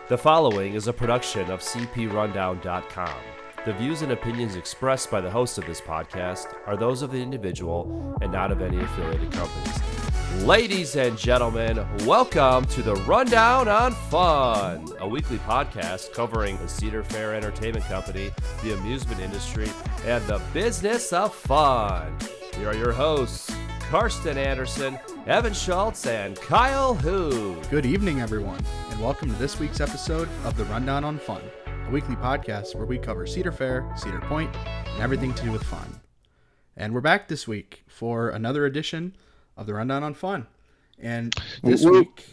The following is a production of cprundown.com. The views and opinions expressed by the host of this podcast are those of the individual and not of any affiliated companies. Ladies and gentlemen, welcome to the Rundown on Fun, a weekly podcast covering the Cedar Fair Entertainment Company, the amusement industry, and the business of fun. Here are your hosts, Karsten Anderson, Evan Schultz, and Kyle Hu. Good evening, everyone, and welcome to this week's episode of the Rundown on Fun, a weekly podcast where we cover Cedar Fair, Cedar Point, and everything to do with fun. And we're back this week for another edition of the Rundown on Fun. And this week,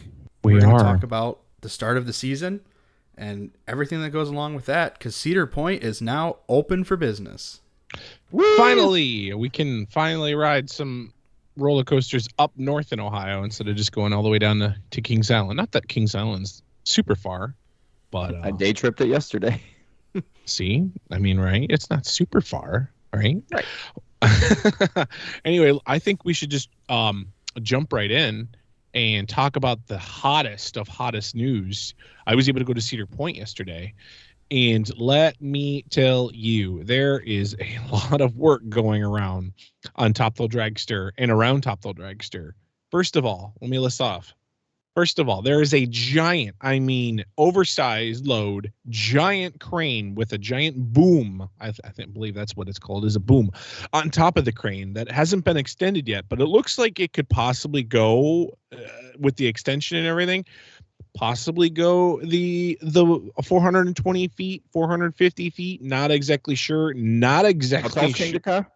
we're going to talk about the start of the season and everything that goes along with that, because Cedar Point is now open for business. Woo! Finally, we can finally ride some roller coasters up north in Ohio instead of just going all the way down to Kings Island. Not that Kings Island's super far, but I day tripped it yesterday. See, I mean, right? It's not super far, right? Right. Anyway, I think we should just jump right in and talk about the hottest of hottest news. I was able to go to Cedar Point yesterday, and let me tell you, there is a lot of work going around on Thrill Dragster and around Thrill Dragster. First of all, let me list off. First of all, there is a giant, oversized load, giant crane with a giant boom. I believe that's what it's called, is a boom on top of the crane that hasn't been extended yet, but it looks like it could possibly go with the extension and everything. Possibly go the 420 feet, 450 feet. Not exactly sure. Not exactly sure.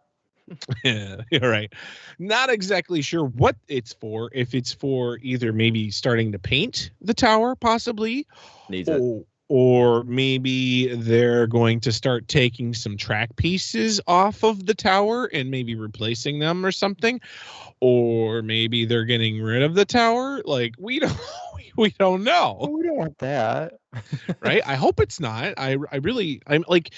Yeah, you're right. Not exactly sure what it's for. If it's for either maybe starting to paint the tower, possibly, or maybe they're going to start taking some track pieces off of the tower and maybe replacing them or something, or maybe they're getting rid of the tower. Like, we don't know. We don't want that. Right? I hope it's not. I'm like,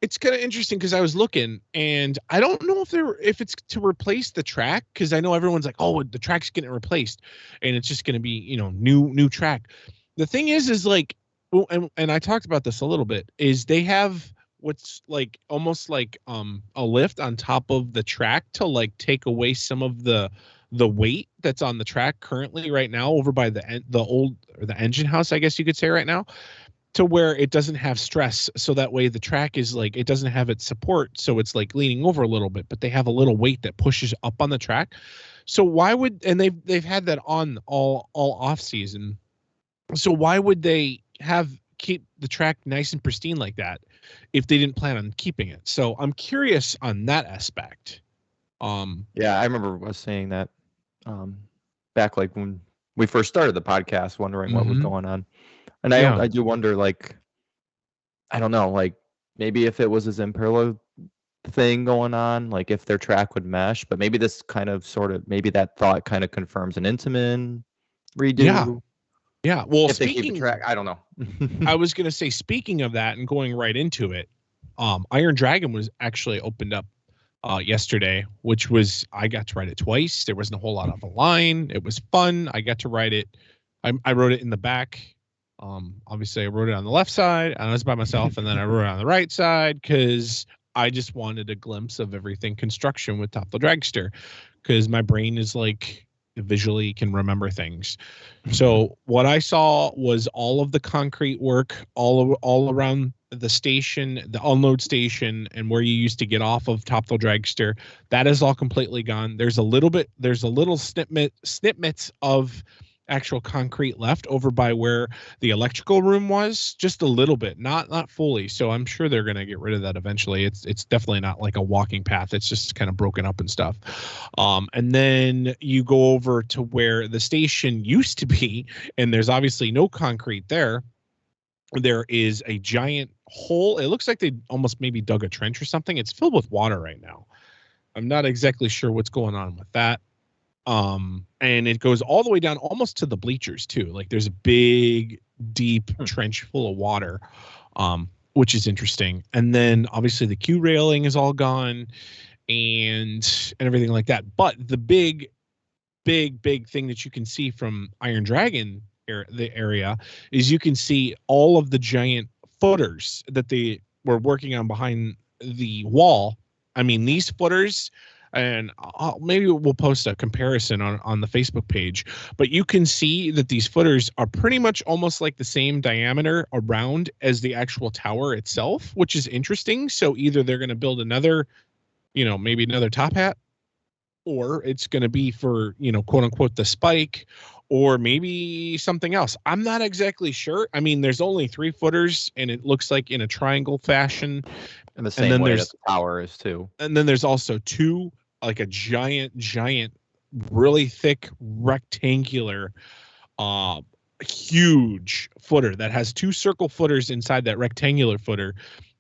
it's kind of interesting because I was looking and I don't know if it's to replace the track, because I know everyone's like, oh, the track's getting replaced and it's just going to be, new track. The thing is like, well, and I talked about this a little bit, is they have what's like almost like a lift on top of the track to like take away some of the weight that's on the track currently right now over by the engine house, I guess you could say right now, to where it doesn't have stress. So that way the track is like, it doesn't have its support. So it's like leaning over a little bit, but they have a little weight that pushes up on the track. So why would, and they've had that on all off season. So why would they keep the track nice and pristine like that if they didn't plan on keeping it? So I'm curious on that aspect. Yeah, I remember us saying that back like when we first started the podcast, wondering what was going on. And I do wonder, like, I don't know, like maybe if it was a Zamperla thing going on, like if their track would mesh, but maybe this kind of maybe that thought kind of confirms an Intamin redo. Yeah. Well, if they keep the track, I don't know. I was going to say, speaking of that and going right into it, Iron Dragon was actually opened up yesterday, which was, I got to ride it twice. There wasn't a whole lot of a line. It was fun. I got to ride it. I rode it in the back. Obviously I rode it on the left side and I was by myself, and then I rode it on the right side because I just wanted a glimpse of everything construction with Thrill Dragster, because my brain is like visually can remember things. So what I saw was all of the concrete work all around the station, the unload station, and where you used to get off of Thrill Dragster. That is all completely gone. There's a little snippets of actual concrete left over by where the electrical room was, just a little bit, not fully. So I'm sure they're going to get rid of that eventually. It's definitely not like a walking path. It's just kind of broken up and stuff. And then you go over to where the station used to be, and there's obviously no concrete there. There is a giant hole. It looks like they almost maybe dug a trench or something. It's filled with water right now. I'm not exactly sure what's going on with that. And it goes all the way down almost to the bleachers too. Like there's a big, deep trench full of water, which is interesting. And then obviously the queue railing is all gone and everything like that. But the big thing that you can see from Iron Dragon the area, is you can see all of the giant footers that they were working on behind the wall. I mean, these footers, and maybe we'll post a comparison on the Facebook page, but you can see that these footers are pretty much almost like the same diameter around as the actual tower itself, which is interesting. So either they're going to build another, maybe another top hat, or it's going to be for, quote unquote, the spike, or maybe something else. I'm not exactly sure. I mean, there's only 3 footers, and it looks like in a triangle fashion. And the same way that the tower is too. And then there's also 2, like a giant, really thick rectangular, huge footer that has 2 circle footers inside that rectangular footer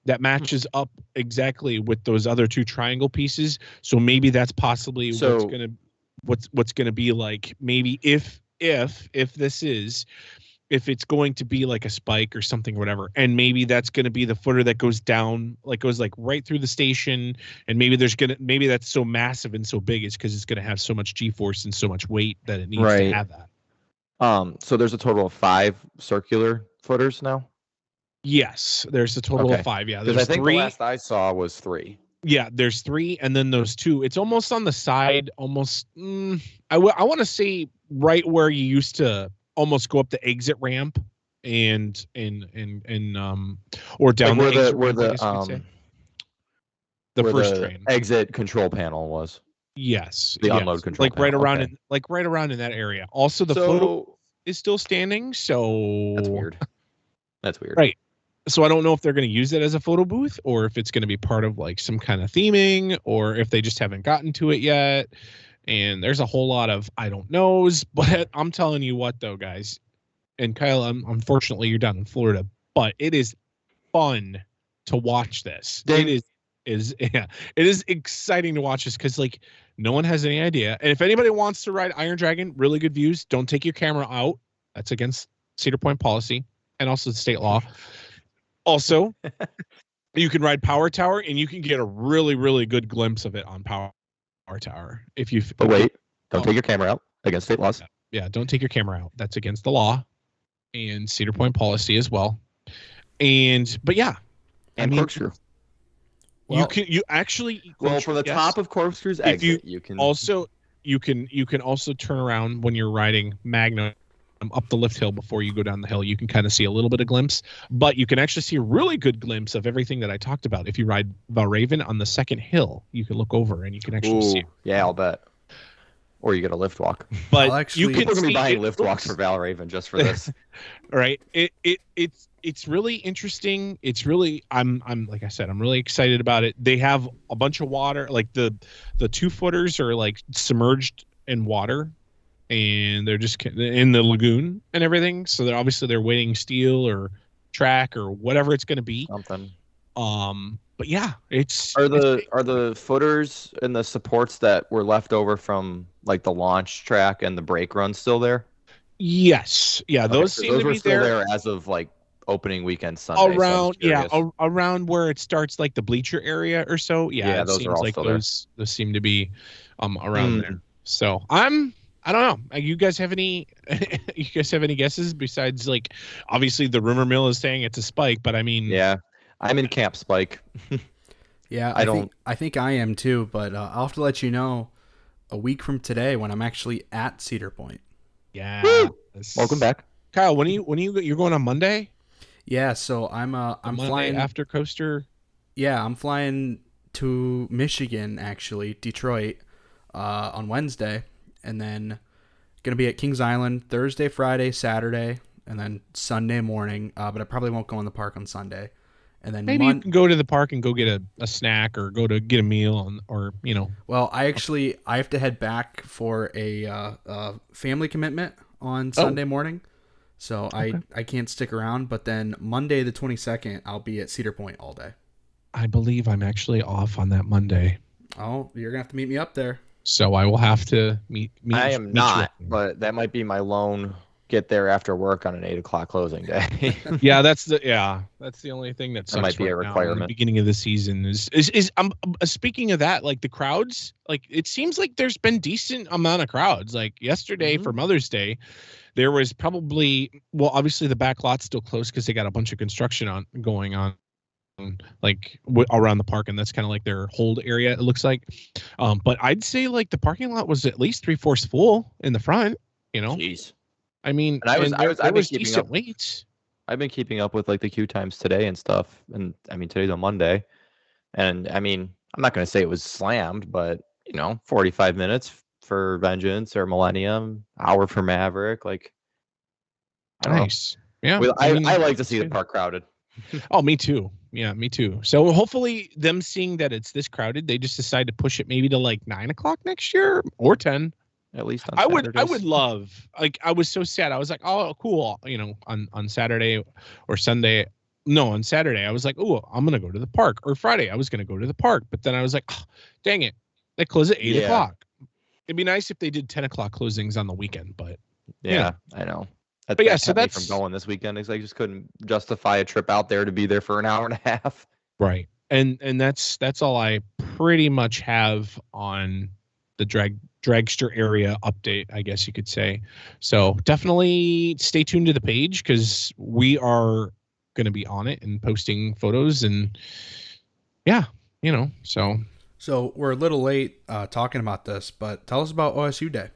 that matches up exactly with those other 2 triangle pieces. So maybe that's possibly what's gonna be like. Maybe if it's going to be like a spike or something or whatever, and maybe that's going to be the footer that goes down, goes right through the station, and maybe that's so massive and so big it's because it's going to have so much G-force and so much weight that it needs to have that. So there's a total of 5 circular footers now? Yes, there's a total of 5. Yeah, there's I think 3. The last I saw was 3. Yeah, there's 3, and then those 2. It's almost on the side, almost. I want to say right where you used to almost go up the exit ramp and or down where the first train exit control panel was. Yes, the unload control panel. right around in that area. Also, the photo is still standing, so that's weird. Right. So I don't know if they're going to use it as a photo booth, or if it's going to be part of some kind of theming, or if they just haven't gotten to it yet. And there's a whole lot of I don't knows, but I'm telling you what, though, guys, and Kyle, unfortunately you're down in Florida, but it is fun to watch this. It is exciting to watch this because no one has any idea. And if anybody wants to ride Iron Dragon, really good views. Don't take your camera out. That's against Cedar Point policy and also the state law. Also, you can ride Power Tower, and you can get a really, really good glimpse of it on Power Tower. But wait, don't take your camera out against state laws. Yeah, don't take your camera out. That's against the law and Cedar Point policy as well. But yeah, and Corkscrew. Well, you actually from the top of Corkscrew's exit, you can also turn around when you're riding Magnum up the lift hill before you go down the hill. You can kind of see a little bit of glimpse, but you can actually see a really good glimpse of everything that I talked about. If you ride Valraven on the second hill, you can look over and you can actually see it. Yeah, I'll bet. Or you get a lift walk. But people are going to be buying lift walks for Valraven just for this. Right. It's really interesting. It's really I'm like I said, I'm really excited about it. They have a bunch of water, the 2 footers are submerged in water, and they're just in the lagoon and everything. So they're weighting steel or track or whatever it's going to be. Something. But yeah, are the footers and the supports that were left over from the launch track and the brake run still there? Yes. Yeah, those seem to be still there as of opening weekend Sunday. Around where it starts, the bleacher area or so. Yeah, it those seems are all like still those seem to be around there. So I don't know. You guys have any? You guys have any guesses besides obviously the rumor mill is saying it's a spike, but I mean, yeah, I'm in camp spike. Yeah, I think I am too, but I'll have to let you know a week from today when I'm actually at Cedar Point. Yeah, welcome back, Kyle. When you're going on Monday? Yeah, so I'm flying after Coaster. Yeah, I'm flying to Michigan, actually, Detroit, on Wednesday. And then going to be at Kings Island Thursday, Friday, Saturday, and then Sunday morning. But I probably won't go in the park on Sunday. And then maybe you can go to the park and go get a snack or go to get a meal Well, I have to head back for a family commitment on Sunday morning. So okay. I can't stick around. But then Monday the 22nd, I'll be at Cedar Point all day. I believe I'm actually off on that Monday. Oh, you're going to have to meet me up there. So I will have to meet. I am not, but that might be my lone get there after work on an 8 o'clock closing day. Yeah, that's the only thing that sucks might be a right now in the requirement. beginning of the season is speaking of that, like the crowds, like it seems like there's been decent amount of crowds. Like yesterday for Mother's Day, there was probably, well, obviously the back lot's still closed because they got a bunch of construction going on like around the park, and that's kind of like their hold area, it looks like. But I'd say like the parking lot was at least 3/4 full in the front, you know. Jeez. I mean, and there was decent waits. I've been keeping up with like the queue times today and stuff, and I mean today's on Monday, and I mean I'm not going to say it was slammed, but 45 minutes for Vengeance or Millennium, hour for Maverick, like nice. Yeah, I like to see the park crowded. Oh, me too. Yeah, me too. So hopefully them seeing that it's this crowded, they just decide to push it maybe to like 9 o'clock next year or 10. At least on Saturdays. I would love, like, I was so sad. I was like, oh, cool. On Saturday or Sunday. No, on Saturday, I was like, oh, I'm going to go to the park. Or Friday, I was going to go to the park. But then I was like, oh, dang it. They close at 8 o'clock. It'd be nice if they did 10 o'clock closings on the weekend, but yeah. I know. But yeah, so that's from going this weekend. Because I just couldn't justify a trip out there to be there for an hour and a half. Right. And that's all I pretty much have on the dragster area update, I guess you could say. So definitely stay tuned to the page because we are going to be on it and posting photos and so we're a little late talking about this, but tell us about OSU Day.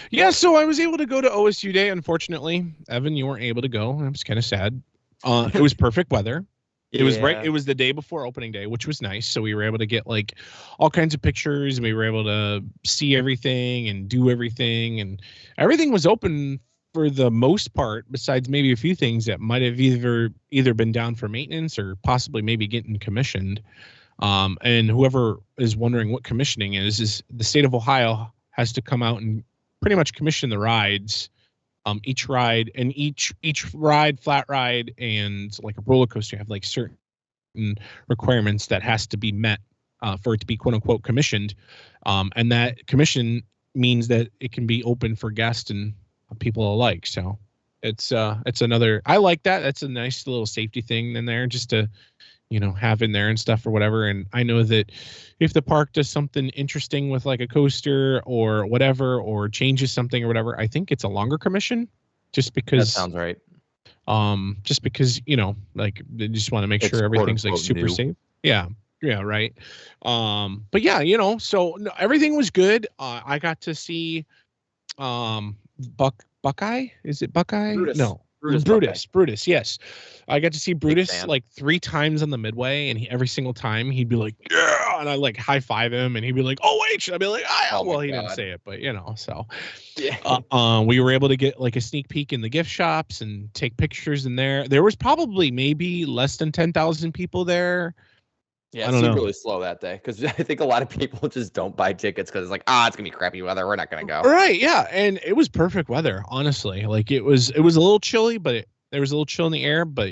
Yeah, so I was able to go to OSU Day. Unfortunately, Evan, you weren't able to go. I was kind of sad. It was perfect weather. It was right. It was the day before opening day, which was nice. So we were able to get like all kinds of pictures, and we were able to see everything and do everything, and everything was open for the most part, besides maybe a few things that might have either been down for maintenance or possibly maybe getting commissioned. And whoever is wondering what commissioning is the state of Ohio has to come out and pretty much commission the rides. Each ride and each ride, flat ride, and like a roller coaster have like certain requirements that has to be met for it to be quote unquote commissioned. And that commission means that it can be open for guests and people alike. So it's another, I like that. That's a nice little safety thing in there just to, have in there and stuff or whatever. And I know that if the park does something interesting with like a coaster or whatever, or changes something or whatever, I think it's a longer commission just because that sounds right. Just because, like they just want to make sure everything's like super new. Safe. Yeah. Yeah. Right. But yeah, so no, everything was good. I got to see, Buckeye. Is it Buckeye? Brutus. No. Brutus, yes. I got to see Brutus like 3 times on the Midway, and every single time he'd be like, yeah, and I like high five him, and he'd be like, oh wait, I'd be like, well, he didn't say it, but so yeah. We were able to get like a sneak peek in the gift shops and take pictures in there. There was probably maybe less than 10,000 people there. Yeah, it seemed really slow that day because I think a lot of people just don't buy tickets because it's like, it's gonna be crappy weather. We're not gonna go. Right? Yeah, and it was perfect weather. Honestly, like it was a little chilly, but there was a little chill in the air. But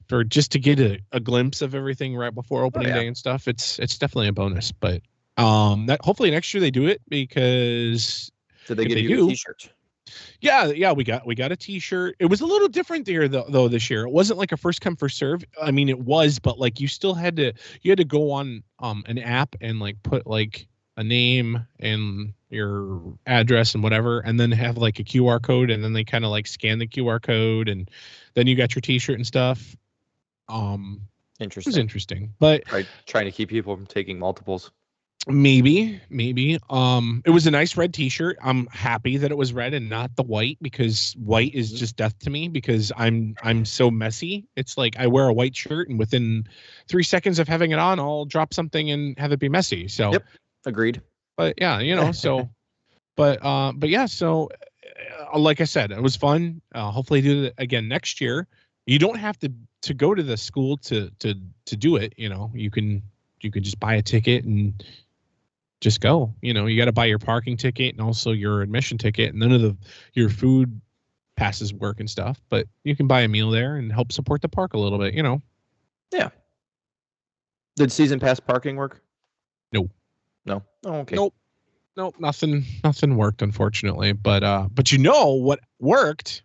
for just to get a glimpse of everything right before opening day and stuff, it's definitely a bonus. But that hopefully next year they do it because did they give you a T-shirt? Yeah, we got a T-shirt. It was a little different there though this year. It wasn't like a first come first serve. I mean, it was, but like you still had to go on an app and like put like a name and your address and whatever, and then have like a QR code, and then they kind of like scan the QR code, and then you got your T-shirt and stuff. Interesting. It was interesting, but trying to keep people from taking multiples. Maybe. It was a nice red T-shirt. I'm happy that it was red and not the white, because white is just death to me because I'm so messy. It's like I wear a white shirt and within 3 seconds of having it on, I'll drop something and have it be messy. So yep, agreed. But yeah, so but yeah, so like I said, it was fun. Hopefully do it again next year. You don't have to go to the school to do it. You can just buy a ticket and just go. You got to buy your parking ticket and also your admission ticket, and none of your food passes work and stuff, but you can buy a meal there and help support the park a little bit, Yeah. Did season pass parking work? No. Oh, okay. Nope. Nope, nothing worked, unfortunately. But you know what worked?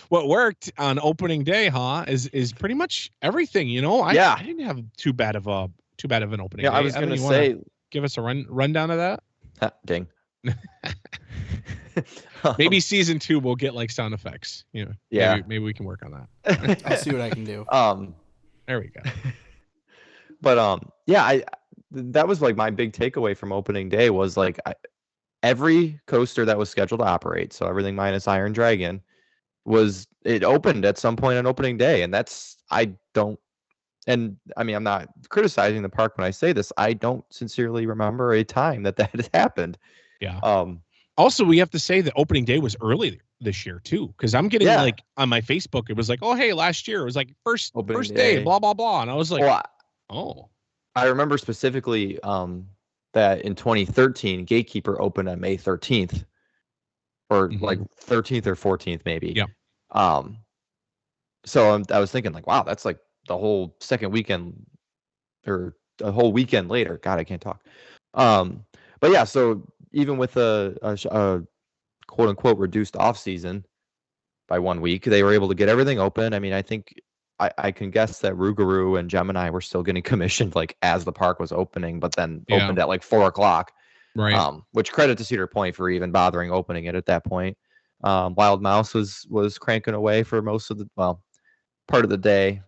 What worked on opening day, huh? Is pretty much everything. You know, I didn't have too bad of an opening day. I was going to say, give us a rundown of that. Ding. Maybe season 2 we'll get like sound effects. You know, maybe we can work on that. I'll see what I can do. There we go. But that was like my big takeaway from opening day was like every coaster that was scheduled to operate, so everything minus Iron Dragon, it opened at some point on opening day, and I'm not criticizing the park when I say this. I don't sincerely remember a time that has happened. Yeah. Also, we have to say that opening day was early this year too, because I'm getting like on my Facebook, it was like, oh hey, last year it was like first day, blah blah blah, and I was like, I remember specifically that in 2013, Gatekeeper opened on May 13th, or like 13th or 14th maybe. Yeah. So I was thinking like, wow, that's like the whole second weekend or a whole weekend later. God, I can't talk. But yeah, so even with a quote unquote reduced off season by 1 week, they were able to get everything open. I mean, I think I can guess that Rougarou and Gemini were still getting commissioned like as the park was opening, but then opened at like 4:00. Right. Which credit to Cedar Point for even bothering opening it at that point. Wild Mouse was cranking away for most of part of the day.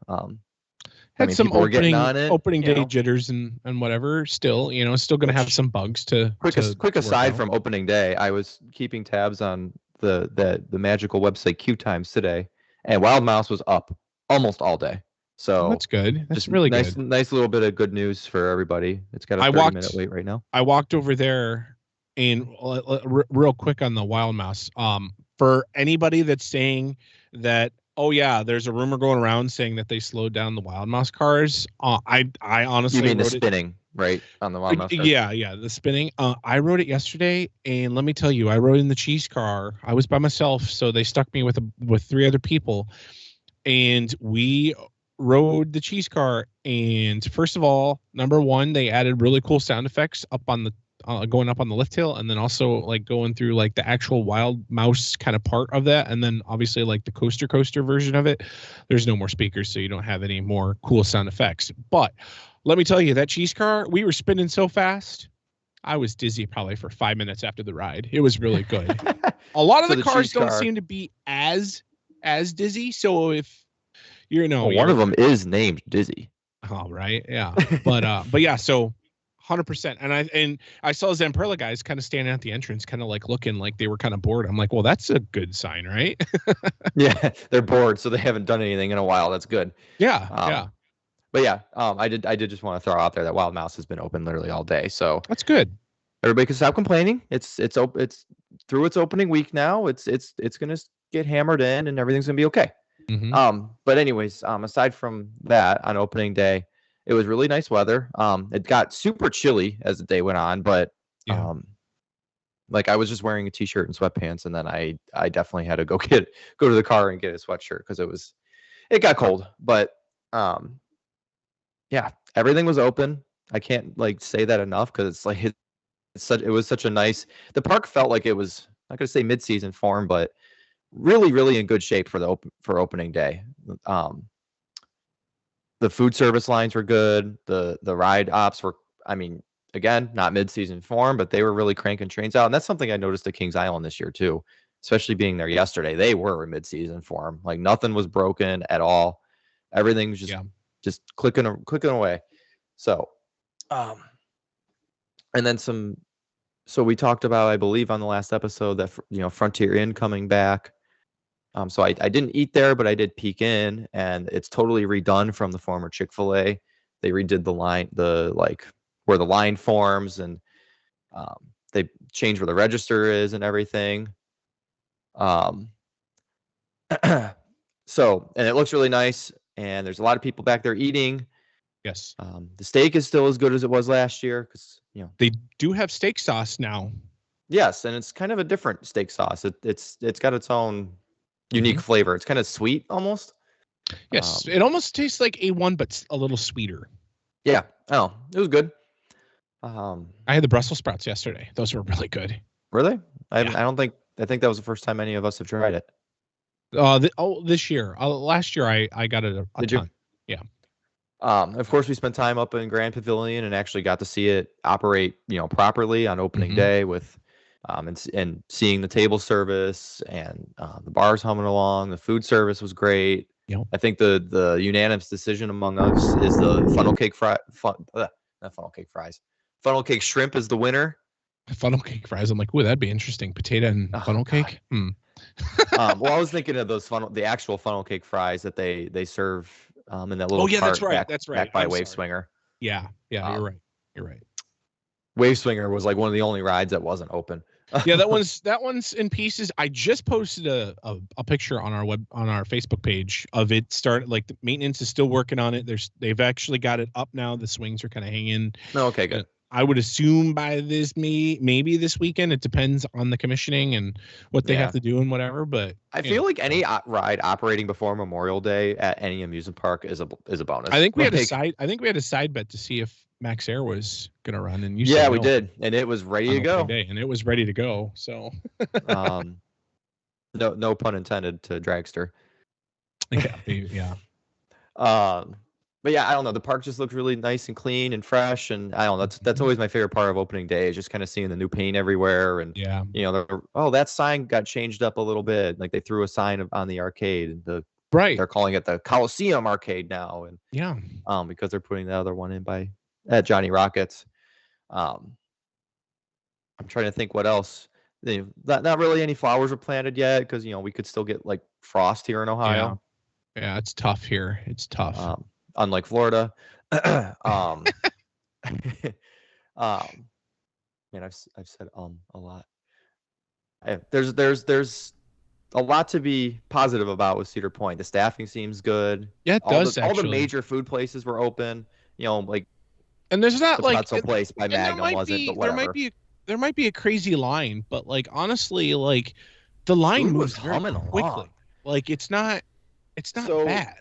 Had some opening day jitters and whatever. Still, still going to have some bugs to. Quick aside from opening day, I was keeping tabs on the magical website Q Times today, and Wild Mouse was up almost all day. So that's good. That's just really nice, good. Nice little bit of good news for everybody. It's got a 30-minute wait right now. I walked over there, and real quick on the Wild Mouse. For anybody that's saying that, oh yeah, there's a rumor going around saying that they slowed down the Wild Mouse cars. I honestly, you mean the spinning, right, on the Wild Mouse cars? Yeah, the spinning. I rode it yesterday, and let me tell you, I rode in the cheese car. I was by myself, so they stuck me with 3 other people. And we rode the cheese car, and first of all, number one, they added really cool sound effects up on the going up on the lift hill, and then also like going through like the actual Wild Mouse kind of part of that, and then obviously like the coaster version of it. There's no more speakers, so you don't have any more cool sound effects. But let me tell you, that cheese car, we were spinning so fast, I was dizzy probably for 5 minutes after the ride. It was really good. A lot of the cars don't seem to be as dizzy, so if one of them is named Dizzy. Oh, right, yeah, but yeah, so 100%. And I saw Zamperla guys kind of standing at the entrance, kind of like looking like they were kind of bored. I'm like, well, that's a good sign, right? Yeah, they're bored, so they haven't done anything in a while. That's good. Yeah, yeah. But yeah, I did just want to throw out there that Wild Mouse has been open literally all day, so that's good. Everybody can stop complaining. It's through its opening week now. It's gonna get hammered in, and everything's gonna be okay. Mm-hmm. But anyways, aside from that, on opening day, it was really nice weather. It got super chilly as the day went on, but like I was just wearing a t-shirt and sweatpants, and then I definitely had to go to the car and get a sweatshirt because it got cold. But yeah, everything was open. I can't like say that enough because it's like it was such a nice. The park felt like it was, I'm not gonna say mid-season form, but really, really in good shape for opening day. The food service lines were good. The ride ops were, I mean, again, not mid-season form, but they were really cranking trains out. And that's something I noticed at Kings Island this year too, especially being there yesterday. They were in mid-season form. Like nothing was broken at all. Everything was just clicking away. So, and then so we talked about, I believe on the last episode, that, Frontier Inn coming back. So I didn't eat there, but I did peek in, and it's totally redone from the former Chick-fil-A. They redid the line, where the line forms, and they changed where the register is and everything. So, and it looks really nice, and there's a lot of people back there eating. Yes. The steak is still as good as it was last year, because they do have steak sauce now. Yes, and it's kind of a different steak sauce. It's got its own unique flavor. It's kind of sweet almost. Yes, it almost tastes like A1, but a little sweeter. Yeah. Oh, it was good. I had the Brussels sprouts yesterday. Those were really good. Were they? I think that was the first time any of us have tried it. This year. Last year I got it a ton. Yeah. Of course, we spent time up in Grand Pavilion and actually got to see it operate, properly on opening day with, and seeing the table service and the bars humming along. The food service was great. Yep. I think the unanimous decision among us is the funnel cake funnel cake shrimp is the winner. Funnel cake fries. I'm like, ooh, that'd be interesting. Potato and funnel cake. Well, I was thinking of the actual funnel cake fries that they serve in that little cart that's right. back by Wave Swinger. Yeah, you're right. Wave Swinger was like one of the only rides that wasn't open. Yeah, that one's in pieces. I just posted a picture on our Facebook page of it. Like the maintenance is still working on it. They've actually got it up now. The swings are kind of hanging. Oh, okay, good. I would assume by maybe this weekend. It depends on the commissioning and what they have to do and whatever. But I feel like any ride operating before Memorial Day at any amusement park is a bonus. I think we had a side bet to see if Max Air was gonna run, and we did, and it was ready to go. And it was ready to go. So, no pun intended to Dragster. Yeah. But yeah, I don't know. The park just looks really nice and clean and fresh, and I don't know. That's always my favorite part of opening day is just kind of seeing the new paint everywhere, and that sign got changed up a little bit. Like they threw a sign on the arcade, and they're calling it the Coliseum Arcade now, and because they're putting the other one in at Johnny Rockets. I'm trying to think what else. Not really any flowers were planted yet because we could still get like frost here in Ohio. Yeah, it's tough here. It's tough. Unlike Florida. Man, I've said a lot. There's a lot to be positive about with Cedar Point. The staffing seems good. Yeah, it does. All the major food places were open. Like, and there's not like some place by Magnum wasn't, but whatever. There might be a crazy line, but like honestly, like the line moves very quickly. Along. Like it's not bad.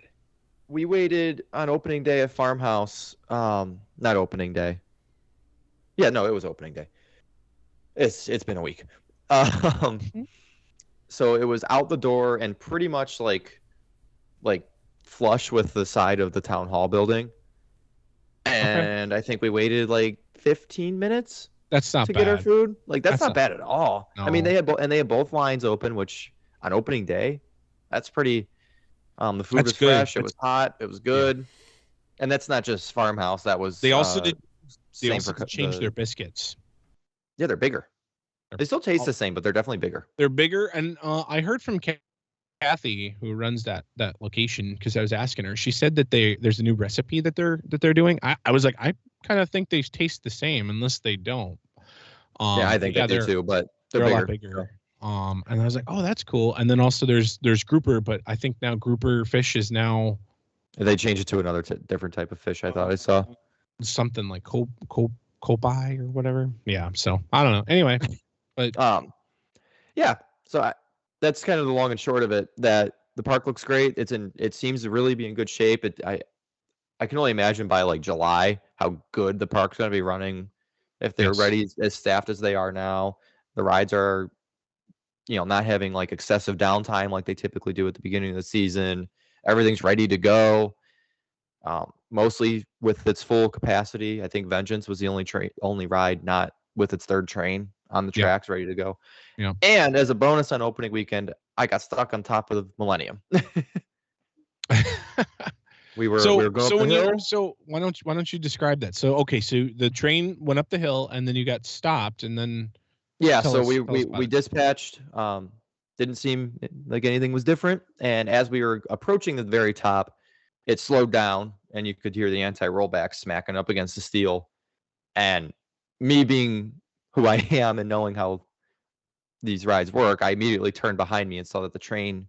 We waited on opening day at Farmhouse. Not opening day. Yeah, no, it was opening day. It's been a week. So it was out the door and pretty much like flush with the side of the town hall building. And I think we waited like 15 minutes. That's not to bad. Get our food. Like that's not bad at all. No. I mean, they had both lines open, which on opening day, that's pretty. The food was fresh. It was hot. It was good. And that's not just Farmhouse. That was. They also did. They also changed their biscuits. Yeah, they're bigger. They still taste the same, but they're definitely bigger. They're bigger, and I heard from Kathy, who runs that location, because I was asking her. She said that there's a new recipe that they're doing. I was like, I kind of think they taste the same, unless they don't. Yeah, I think they do too, but they're a lot bigger. And I was like, oh, that's cool. And then also there's grouper, but I think now grouper fish is now. They changed it to another different type of fish. I thought I saw something like kopai or whatever. Yeah. So I don't know. Anyway, but yeah. So that's kind of the long and short of it. That the park looks great. It seems to really be in good shape. I can only imagine by like July how good the park's going to be running if they're ready, as staffed as they are now. The rides are, not having like excessive downtime like they typically do at the beginning of the season. Everything's ready to go. Mostly with its full capacity. I think Vengeance was the only ride not with its third train on the tracks ready to go. Yeah. And as a bonus on opening weekend, I got stuck on top of Millennium. we were going up the hill. So why don't you describe that? So so the train went up the hill and then you got stopped and then we dispatched. Didn't seem like anything was different, and as we were approaching the very top, it slowed down and you could hear the anti-rollback smacking up against the steel. And me being who I am and knowing how these rides work, I immediately turned behind me and saw that the train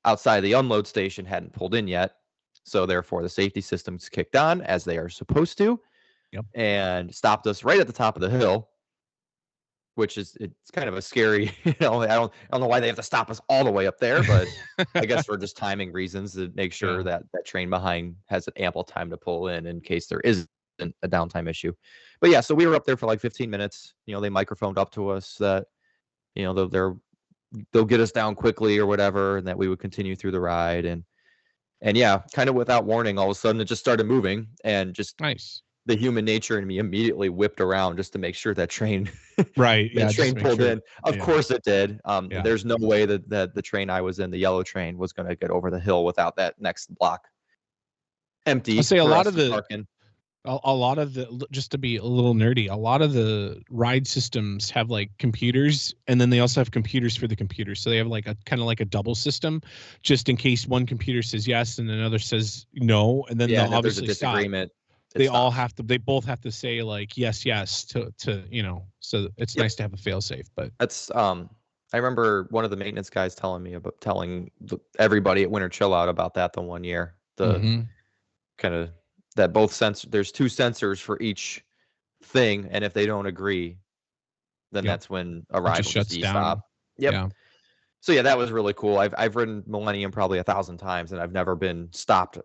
outside the unload station hadn't pulled in yet. So therefore the safety systems kicked on as they are supposed to. Yep. And stopped us right at the top of the hill, which it's kind of a scary, I don't know why they have to stop us all the way up there, but I guess for just timing reasons to make sure that train behind has an ample time to pull in case there is a downtime issue. But yeah, so we were up there for like 15 minutes. They microphoned up to us that, they'll get us down quickly or whatever, and that we would continue through the ride. And yeah, kind of without warning, all of a sudden it just started moving, and just nice. The human nature in me immediately whipped around just to make sure that train right. that train pulled in. Of course it did. There's no way that the train I was in, the yellow train, was going to get over the hill without that next block empty. I'll say a lot of the, just to be a little nerdy, a lot of the ride systems have like computers, and then they also have computers for the computers. So they have like a kind of like a double system, just in case one computer says yes and another says no, and then they'll obviously stop. They both have to say like yes to so it's nice to have a fail safe. But that's I remember one of the maintenance guys telling everybody at Winter Chill Out about that the one year. The kind of that there's two sensors for each thing, and if they don't agree, then that's when a ride will shuts down. Stop. Yep. Yeah. So yeah, that was really cool. I've ridden Millennium probably 1,000 times, and I've never been stopped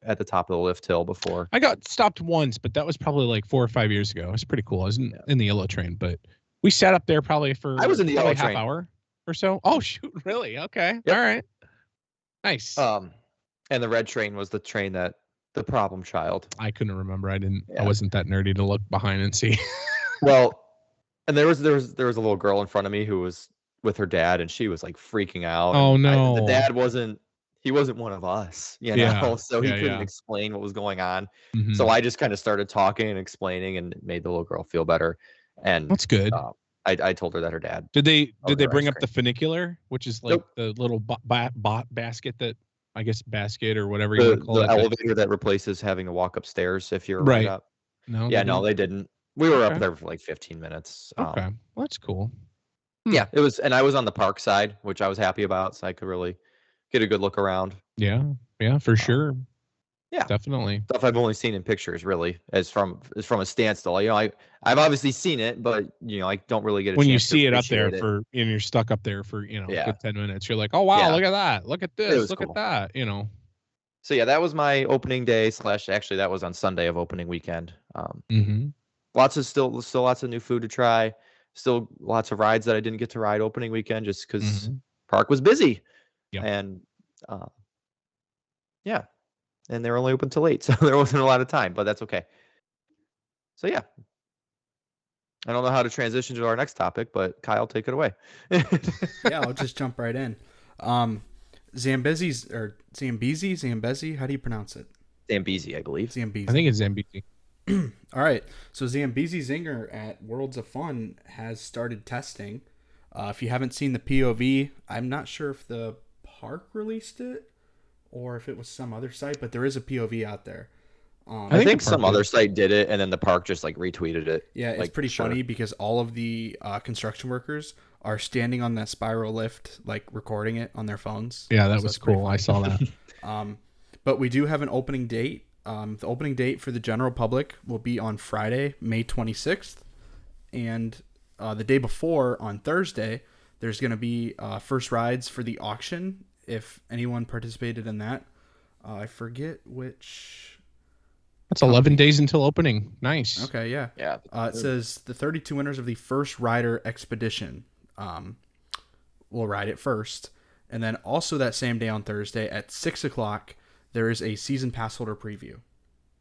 at the top of the lift hill before. I got stopped once, but that was probably like 4 or 5 years ago. It was pretty cool. I was in the yellow train, but we sat up there probably for I was in the yellow half train. Hour or so. Oh shoot, really? Okay. Yep. All right. Nice. And the red train was the train that the problem child. I couldn't remember. I wasn't that nerdy to look behind and see. Well, and there was a little girl in front of me who was with her dad, and she was like freaking out. Oh no. The dad wasn't one of us, so he couldn't explain what was going on. Mm-hmm. So I just kind of started talking and explaining, and it made the little girl feel better. And that's good. I told her that her dad. Did they bring up the funicular, which is like the little basket that, I guess, basket or whatever you want to call it. The elevator that replaces having to walk upstairs if you're right up. No. No, they didn't. We were up there for like 15 minutes. Okay, well, that's cool. Yeah, it was, and I was on the park side, which I was happy about, so I could really get a good look around. Yeah, for sure. Yeah, definitely. Stuff I've only seen in pictures, really, as from a standstill. I've obviously seen it, but I don't really get a when chance you see it up there it. and you're stuck up there for a good 10 minutes. You're like, oh wow, look at that, look at this, look at that. So yeah, that was my opening day / actually that was on Sunday of opening weekend. Still lots of new food to try. Still lots of rides that I didn't get to ride opening weekend just because park was busy. Yeah. And and they were only open till 8, so there wasn't a lot of time, but that's okay. So yeah, I don't know how to transition to our next topic, but Kyle, take it away. Yeah, I'll just jump right in. Zambezi, how do you pronounce it? Zambezi, I believe. Zambezi. I think it's Zambezi. All right, so Zambezi Zinger at Worlds of Fun has started testing. If you haven't seen the POV, I'm not sure if the park released it or if it was some other site, but there is a POV out there. I think some other site did it, and then the park just like retweeted it. Yeah, it's pretty funny because all of the construction workers are standing on that spiral lift, like recording it on their phones. Yeah, that was cool. I saw that. But we do have an opening date. The opening date for the general public will be on Friday, May 26th. And the day before, on Thursday, there's going to be first rides for the auction, if anyone participated in that. I forget which... That's 11 days until opening. Nice. Okay, yeah. Yeah. It says the 32 winners of the first rider expedition will ride it first. And then also that same day on Thursday at 6 o'clock, there is a season pass holder preview.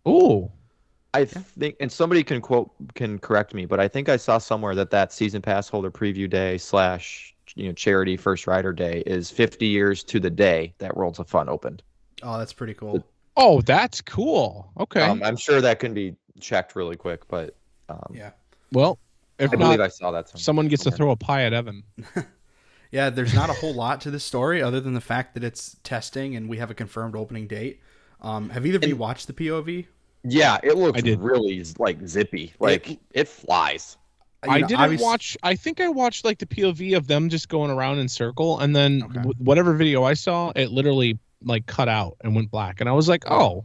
Oh. I think, and somebody can correct me, but I think I saw somewhere that season pass holder preview day / charity first rider day is 50 years to the day that Worlds of Fun opened. Oh, that's pretty cool. Oh, that's cool. Okay. I'm sure that can be checked really quick, but yeah. Well, if I believe I saw that. Someone gets to throw a pie at Evan. Yeah, there's not a whole lot to this story other than the fact that it's testing and we have a confirmed opening date. Have either of you watched the POV? Yeah, it looks really like zippy. Like it flies. I didn't watch. I think I watched like the POV of them just going around in circle, and then whatever video I saw, it literally like cut out and went black, and I was like, oh,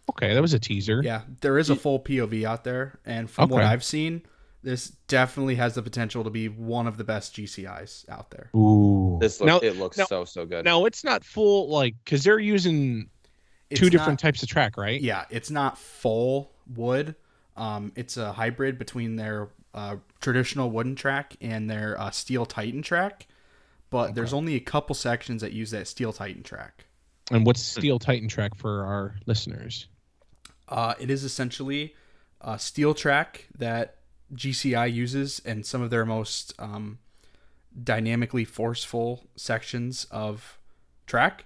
okay, that was a teaser. Yeah, there is a full POV out there, and from what I've seen, this definitely has the potential to be one of the best GCIs out there. Ooh, it looks so good. No, it's not full, like, because they're using two different types of track, right? Yeah, it's not full wood, It's a hybrid between their traditional wooden track and their steel Titan track, but there's only a couple sections that use that steel Titan track. And what's steel Titan track for our listeners? It is essentially a steel track that GCI uses in some of their most dynamically forceful sections of track.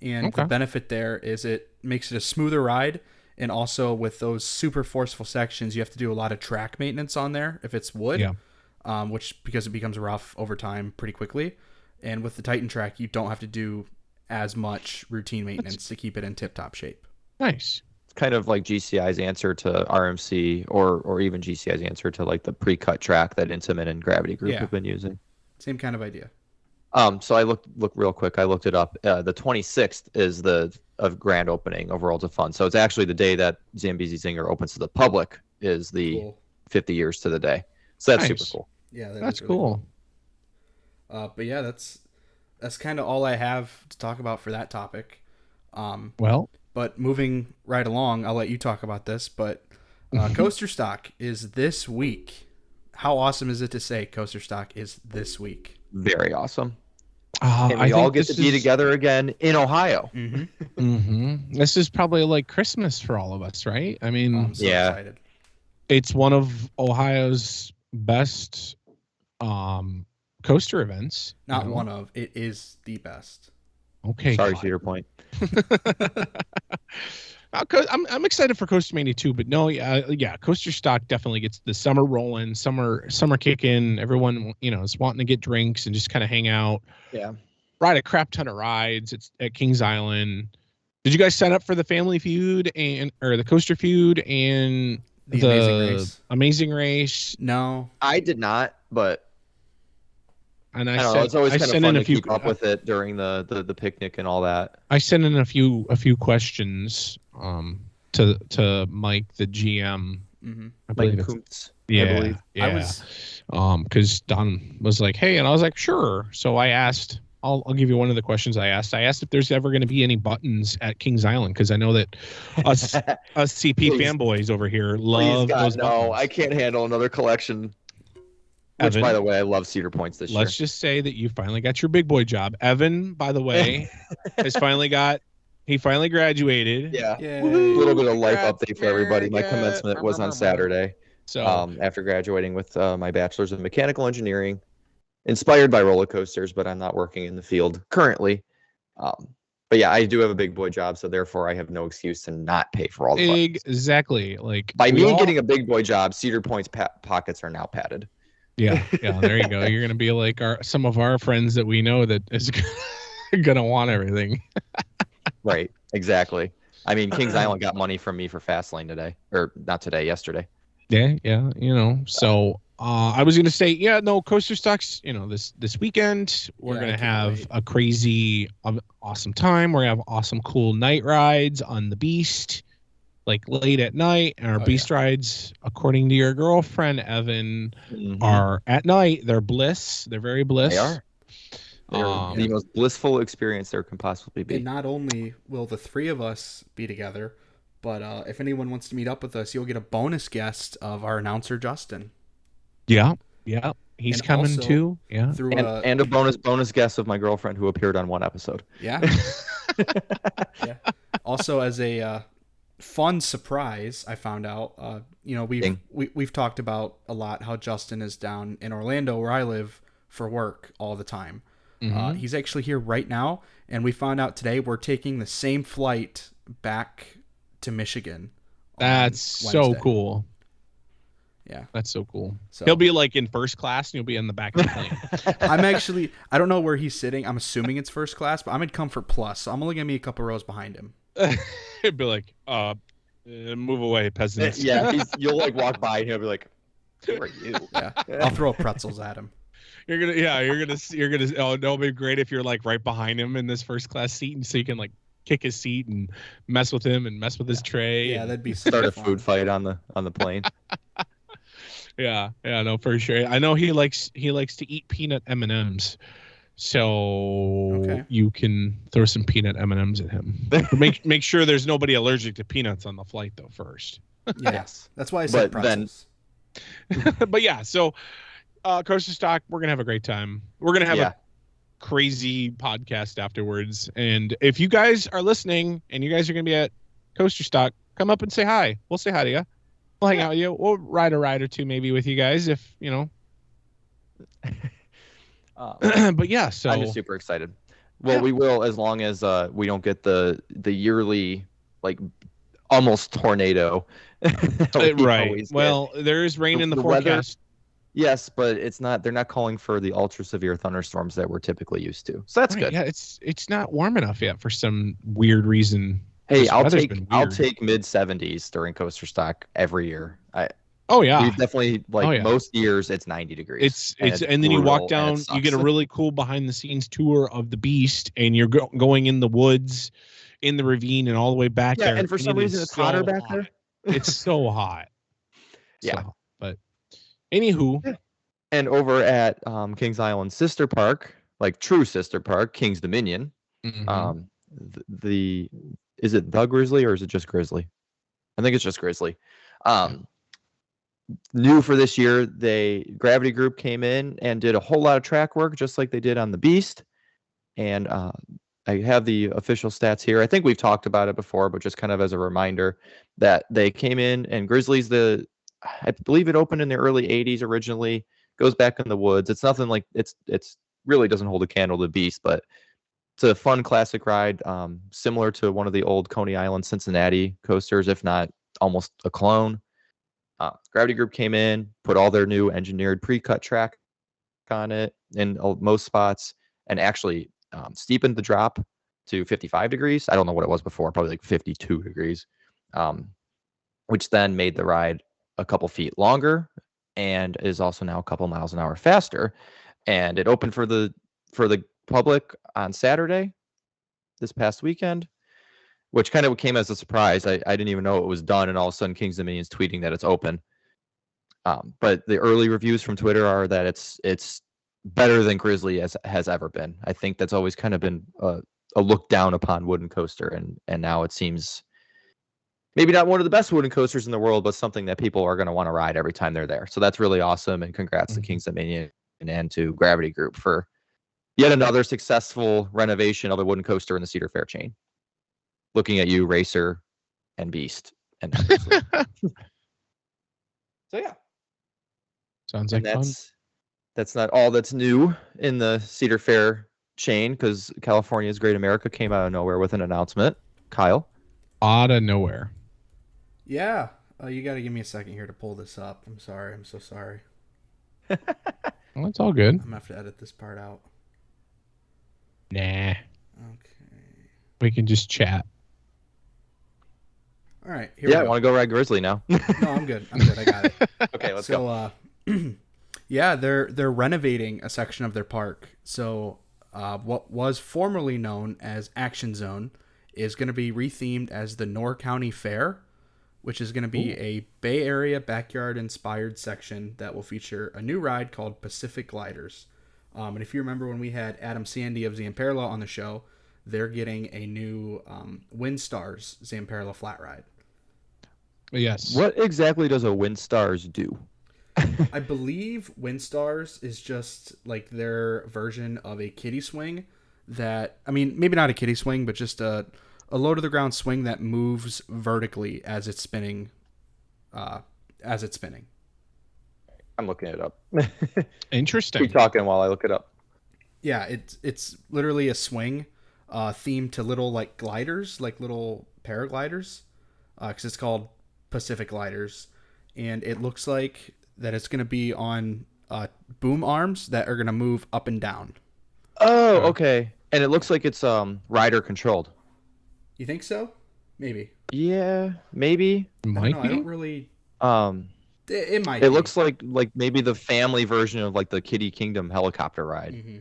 And the benefit there is it makes it a smoother ride. And also with those super forceful sections, you have to do a lot of track maintenance on there if it's wood, which because it becomes rough over time pretty quickly. And with the Titan track, you don't have to do as much routine maintenance to keep it in tip-top shape. Nice. It's kind of like GCI's answer to RMC or even GCI's answer to like the pre-cut track that Intimate and Gravity Group have been using. Same kind of idea. So I looked real quick. I looked it up. The 26th is the grand opening of Worlds of Fun. So it's actually the day that Zambezi Zinger opens to the public is the 50 years to the day. So that's super cool. Yeah, that's really cool. But yeah, that's kind of all I have to talk about for that topic. But moving right along, I'll let you talk about this. But Coasterstock is this week. How awesome is it to say Coasterstock is this week? Very awesome. And we all get to be together again in Ohio. This is probably like Christmas for all of us, right? I mean, I'm so excited. It's one of Ohio's best coaster events. Not one of. It is the best. Okay. Sorry, Cedar Point. I'm excited for Coaster Mania too, but no, Coasterstock definitely gets the summer rolling, summer kicking. Everyone, is wanting to get drinks and just kind of hang out. Yeah. Ride a crap ton of rides. It's at Kings Island. Did you guys sign up for the Family Feud or the Coaster Feud and the Amazing Race? No, I did not, but and I don't know. It's always kind of fun to keep up with it during the picnic and all that. I sent in a few questions to Mike, the GM. I believe Mike Kuntz. Yeah. Because Don was like, "Hey," and I was like, "Sure." So I asked. I'll give you one of the questions I asked. I asked if there's ever going to be any buttons at Kings Island because I know that us CP fanboys over here love those buttons. No, I can't handle another collection. Which, Evan, by the way, I love Cedar Points this year. Let's just say that you finally got your big boy job. Evan, by the way, he finally graduated. Yeah. A little bit of life update for everybody. My commencement was on Saturday. So after graduating with my bachelor's in mechanical engineering, inspired by roller coasters, but I'm not working in the field currently. But yeah, I do have a big boy job, so therefore I have no excuse to not pay for all the buttons. Exactly. Like by me getting a big boy job, Cedar Point's pockets are now padded. Yeah, there you go. You're gonna be like some of our friends that we know that is gonna want everything. Right, exactly. I mean, Kings Island got money from me for Fastlane today, or not today, yesterday. Yeah. So I was gonna say, Coasterstock's. This weekend we're gonna have a crazy, awesome time. We're gonna have awesome, cool night rides on the Beast. Like late at night, and our Beast rides, according to your girlfriend Evan, are at night. They're bliss. They're very bliss. They are. They're the most blissful experience there can possibly be. And not only will the three of us be together, but if anyone wants to meet up with us, you'll get a bonus guest of our announcer Justin. Yeah. He's coming too. Yeah. And a bonus guest of my girlfriend who appeared on one episode. Yeah. Also, as a fun surprise, I found out we've talked about a lot how Justin is down in Orlando where I live for work all the time. He's actually here right now, and we found out today we're taking the same flight back to Michigan. That's so cool. Yeah, that's so cool. So he'll be like in first class and you'll be in the back of the plane. I don't know where he's sitting. I'm assuming it's first class, but I'm in Comfort Plus, so I'm only gonna be a couple rows behind him. It'd be like, move away, peasants. Yeah, you'll like walk by and he'll be like, who are you? Yeah, I'll throw pretzels at him. You're gonna. Oh, no, it'd be great if you're like right behind him in this first class seat, and so you can like kick his seat and mess with him and mess with his tray. Yeah, that'd be start a food fight on the plane. Yeah, no, for sure. I know he likes to eat peanut M&Ms. So you can throw some peanut M&Ms at him. Make sure there's nobody allergic to peanuts on the flight though first. Yes, that's why I said pretzels. But yeah, so Coasterstock, we're gonna have a great time. We're gonna have a crazy podcast afterwards. And if you guys are listening and you guys are gonna be at Coasterstock, come up and say hi. We'll say hi to you. We'll hang out with you. We'll ride a ride or two maybe with you guys if you know. But yeah, so I'm just super excited. Well, we will as long as we don't get the yearly like almost tornado. Right. Well, there is rain in the forecast. Weather, yes, but it's not. They're not calling for the ultra severe thunderstorms that we're typically used to. So that's good. Yeah, it's not warm enough yet for some weird reason. Hey, I'll take mid 70s during Coasterstock every year. We've definitely most years it's 90 degrees. It's and then you walk down, you get a really cool behind the scenes tour of the Beast, and you're going in the woods, in the ravine, and all the way back there. And for some reason it's hotter back there. It's so hot. Yeah, but anywho, and over at Kings Island sister park, like true sister park, Kings Dominion. Mm-hmm. Is it the Grizzly or is it just Grizzly? I think it's just Grizzly. New for this year, Gravity Group came in and did a whole lot of track work, just like they did on the Beast. And I have the official stats here. I think we've talked about it before, but just kind of as a reminder that they came in and Grizzly's I believe it opened in the early 80s originally, goes back in the woods. It's nothing like it's really doesn't hold a candle to Beast, but it's a fun classic ride, similar to one of the old Coney Island Cincinnati coasters, if not almost a clone. Gravity Group came in, put all their new engineered pre-cut track on it in most spots, and actually steepened the drop to 55 degrees. I don't know what it was before, probably like 52 degrees, which then made the ride a couple feet longer and is also now a couple miles an hour faster. And it opened for the public on Saturday this past weekend, which kind of came as a surprise. I didn't even know it was done, and all of a sudden Kings Dominion's tweeting that it's open. But the early reviews from Twitter are that it's better than Grizzly has ever been. I think that's always kind of been a look down upon wooden coaster, and now it seems maybe not one of the best wooden coasters in the world, but something that people are going to want to ride every time they're there. So that's really awesome, and congrats to Kings Dominion and to Gravity Group for yet another successful renovation of a wooden coaster in the Cedar Fair chain. Looking at you, Racer and Beast. And so yeah. Sounds like fun. That's not all that's new in the Cedar Fair chain, because California's Great America came out of nowhere with an announcement. Kyle? Out of nowhere. Yeah. You got to give me a second here to pull this up. I'm sorry. I'm so sorry. Well, it's all good. I'm going to have to edit this part out. Nah. Okay. We can just chat. All right. Here we go. I want to go ride Grizzly now. No, I'm good. I got it. Okay, let's go. Yeah, they're renovating a section of their park. So what was formerly known as Action Zone is going to be rethemed as the Norr County Fair, which is going to be a Bay Area backyard-inspired section that will feature a new ride called Pacific Gliders. And if you remember when we had Adam Sandy of Zamperla on the show, they're getting a new Windstars Zamperla flat ride. Yes. What exactly does a Windstars do? I believe Windstars is just like their version of a kiddie swing that, I mean, maybe not a kiddie swing, but just a low to the ground swing that moves vertically as it's spinning. I'm looking it up. Interesting. Keep talking while I look it up. Yeah, it's literally a swing themed to little like gliders, like little paragliders, because it's called Pacific Gliders, and it looks like that it's going to be on boom arms that are going to move up and down. Oh, okay. And it looks like it's rider controlled. You think so? Maybe. Yeah, maybe. I don't really. It might. It looks like maybe the family version of like the Kiddie Kingdom helicopter ride. Mm-hmm.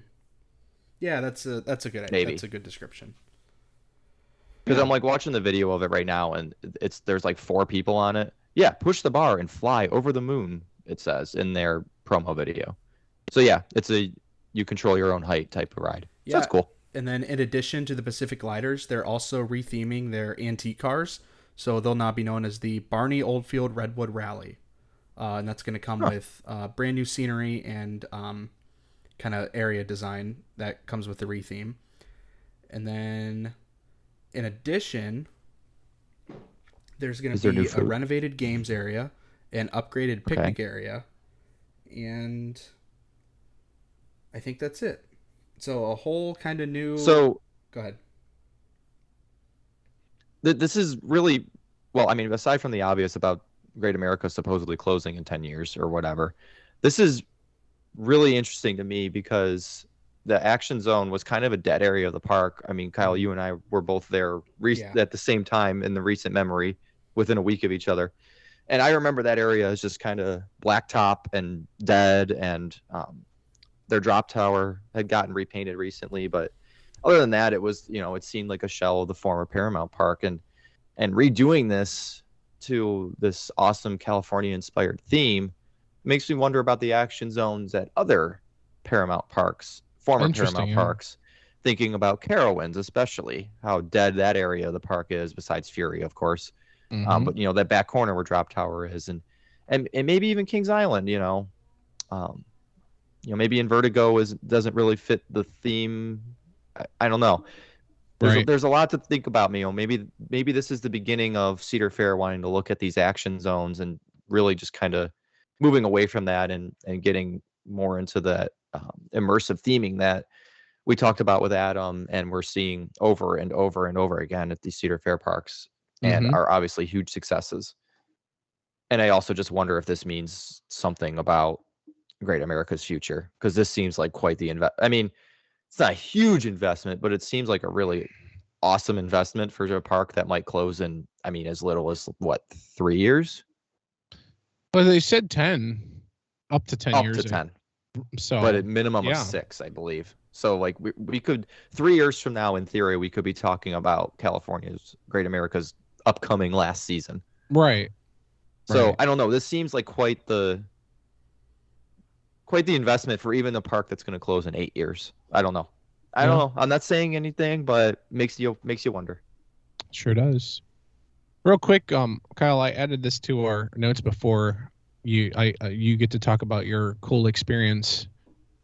Yeah, that's a good idea. Maybe. That's a good description. Because I'm like watching the video of it right now, and there's like 4 people on it. Yeah, push the bar and fly over the moon, it says in their promo video. So yeah, it's you control your own height type of ride. So that's cool. And then in addition to the Pacific Gliders, they're also retheming their antique cars. So they'll now be known as the Barney Oldfield Redwood Rally. And that's going to come with brand new scenery and kind of area design that comes with the retheme. And then, in addition, there's going to be a renovated games area, an upgraded picnic area, and I think that's it. So a whole kind of new... So, go ahead. This is really... Well, I mean, aside from the obvious about Great America supposedly closing in 10 years or whatever, this is really interesting to me because the action zone was kind of a dead area of the park. I mean, Kyle, you and I were both there at the same time in the recent memory within a week of each other. And I remember that area as just kind of blacktop and dead, and their drop tower had gotten repainted recently. But other than that, it was, it seemed like a shell of the former Paramount Park. And redoing this to this awesome California-inspired theme makes me wonder about the action zones at other Paramount parks, former Paramount parks, thinking about Carowinds, especially how dead that area of the park is, besides Fury, of course. But that back corner where Drop Tower is, and maybe even Kings Island, maybe in Vertigo doesn't really fit the theme. I don't know. There's a lot to think about, Maybe this is the beginning of Cedar Fair wanting to look at these action zones and really just kind of moving away from that and getting more into that immersive theming that we talked about with Adam, and we're seeing over and over and over again at these Cedar Fair parks, and are obviously huge successes. And I also just wonder if this means something about Great America's future, because this seems like quite the it's not a huge investment, but it seems like a really awesome investment for a park that might close in, as little as 3 years? Well, they said 10, up to 10 years. Up to 10. So, but at minimum of 6, I believe. So we could, 3 years from now, in theory, we could be talking about California's Great America's upcoming last season. Right. So I don't know. This seems like quite the investment for even a park that's going to close in 8 years. I don't know. I don't know. I'm not saying anything, but makes you wonder. Sure does. Real quick, Kyle, I added this to our notes before you get to talk about your cool experience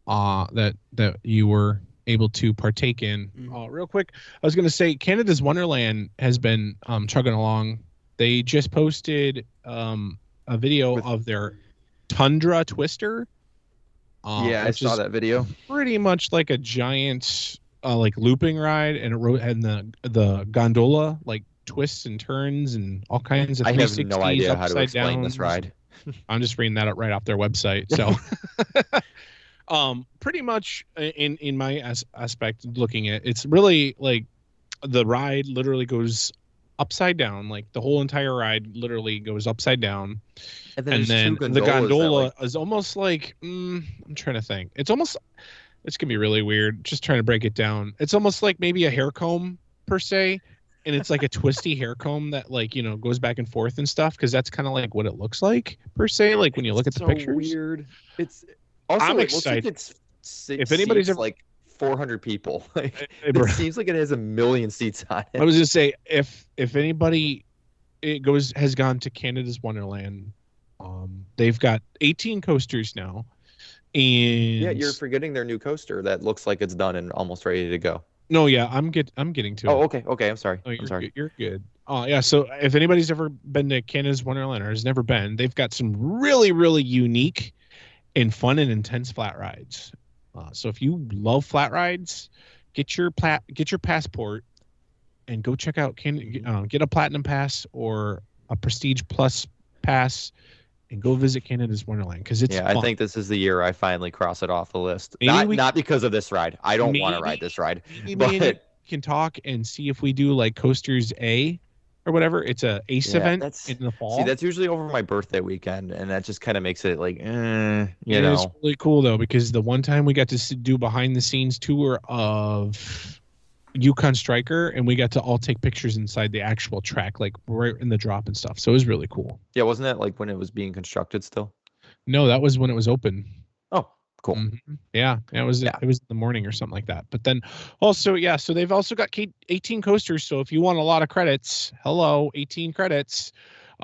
that you were able to partake in. Real quick, I was going to say Canadas Wonderland has been chugging along. They just posted a video of their Tundra Twister. I saw that video. Pretty much like a giant looping ride, and the gondola twists and turns and all kinds of 360s. I have no idea how to explain this ride. I'm just reading that right off their website. So pretty much in my aspect looking at it's really like the ride literally goes upside down, like the whole entire ride literally goes upside down, and then the gondola is almost like I'm trying to think, it's gonna be really weird just trying to break it down. It's almost like maybe a hair comb per se, and it's like a twisty hair comb that goes back and forth and stuff, because that's kind of like what it looks like per se, like when you look at the pictures. Weird. It's also, I'm excited. Looks like if anybody's ever 400 people, it seems like it has 1 million seats on it. I was gonna say if anybody has gone to Canadas Wonderland, they've got 18 coasters now, and you're forgetting their new coaster that looks like it's done and almost ready to go. No, I'm getting to it. Oh, okay. I'm sorry. I'm sorry. You're good. So if anybody's ever been to Canadas Wonderland or has never been, they've got some really, really unique and fun and intense flat rides. So if you love flat rides, get your passport and go check out get a Platinum Pass or a Prestige Plus Pass and go visit Canadas Wonderland, because it's fun. I think this is the year I finally cross it off the list. Not because of this ride. I don't want to ride this ride. Maybe we can talk and see if we do like Coasters A or whatever. It's a ACE event in the fall. See, that's usually over my birthday weekend, and that just kind of makes it like, It's really cool though, because the one time we got to do behind the scenes tour of Yukon Striker, and we got to all take pictures inside the actual track, like right in the drop and stuff. So it was really cool. Yeah, wasn't that like when it was being constructed still? No, that was when it was open. Oh, Cool. Yeah, it was in the morning or something like that. But then also, so they've also got 18 coasters. So if you want a lot of credits, 18 credits.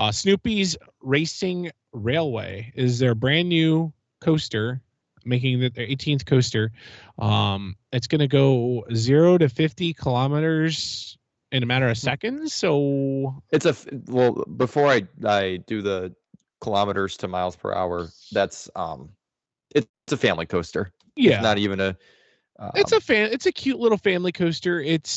Snoopy's Racing Railway is their brand new coaster, making their 18th coaster. It's going to go 0 to 50 kilometers in a matter of seconds. So it's before I do the kilometers to miles per hour, that's it's a family coaster. Yeah, it's not even a it's a cute little family coaster. It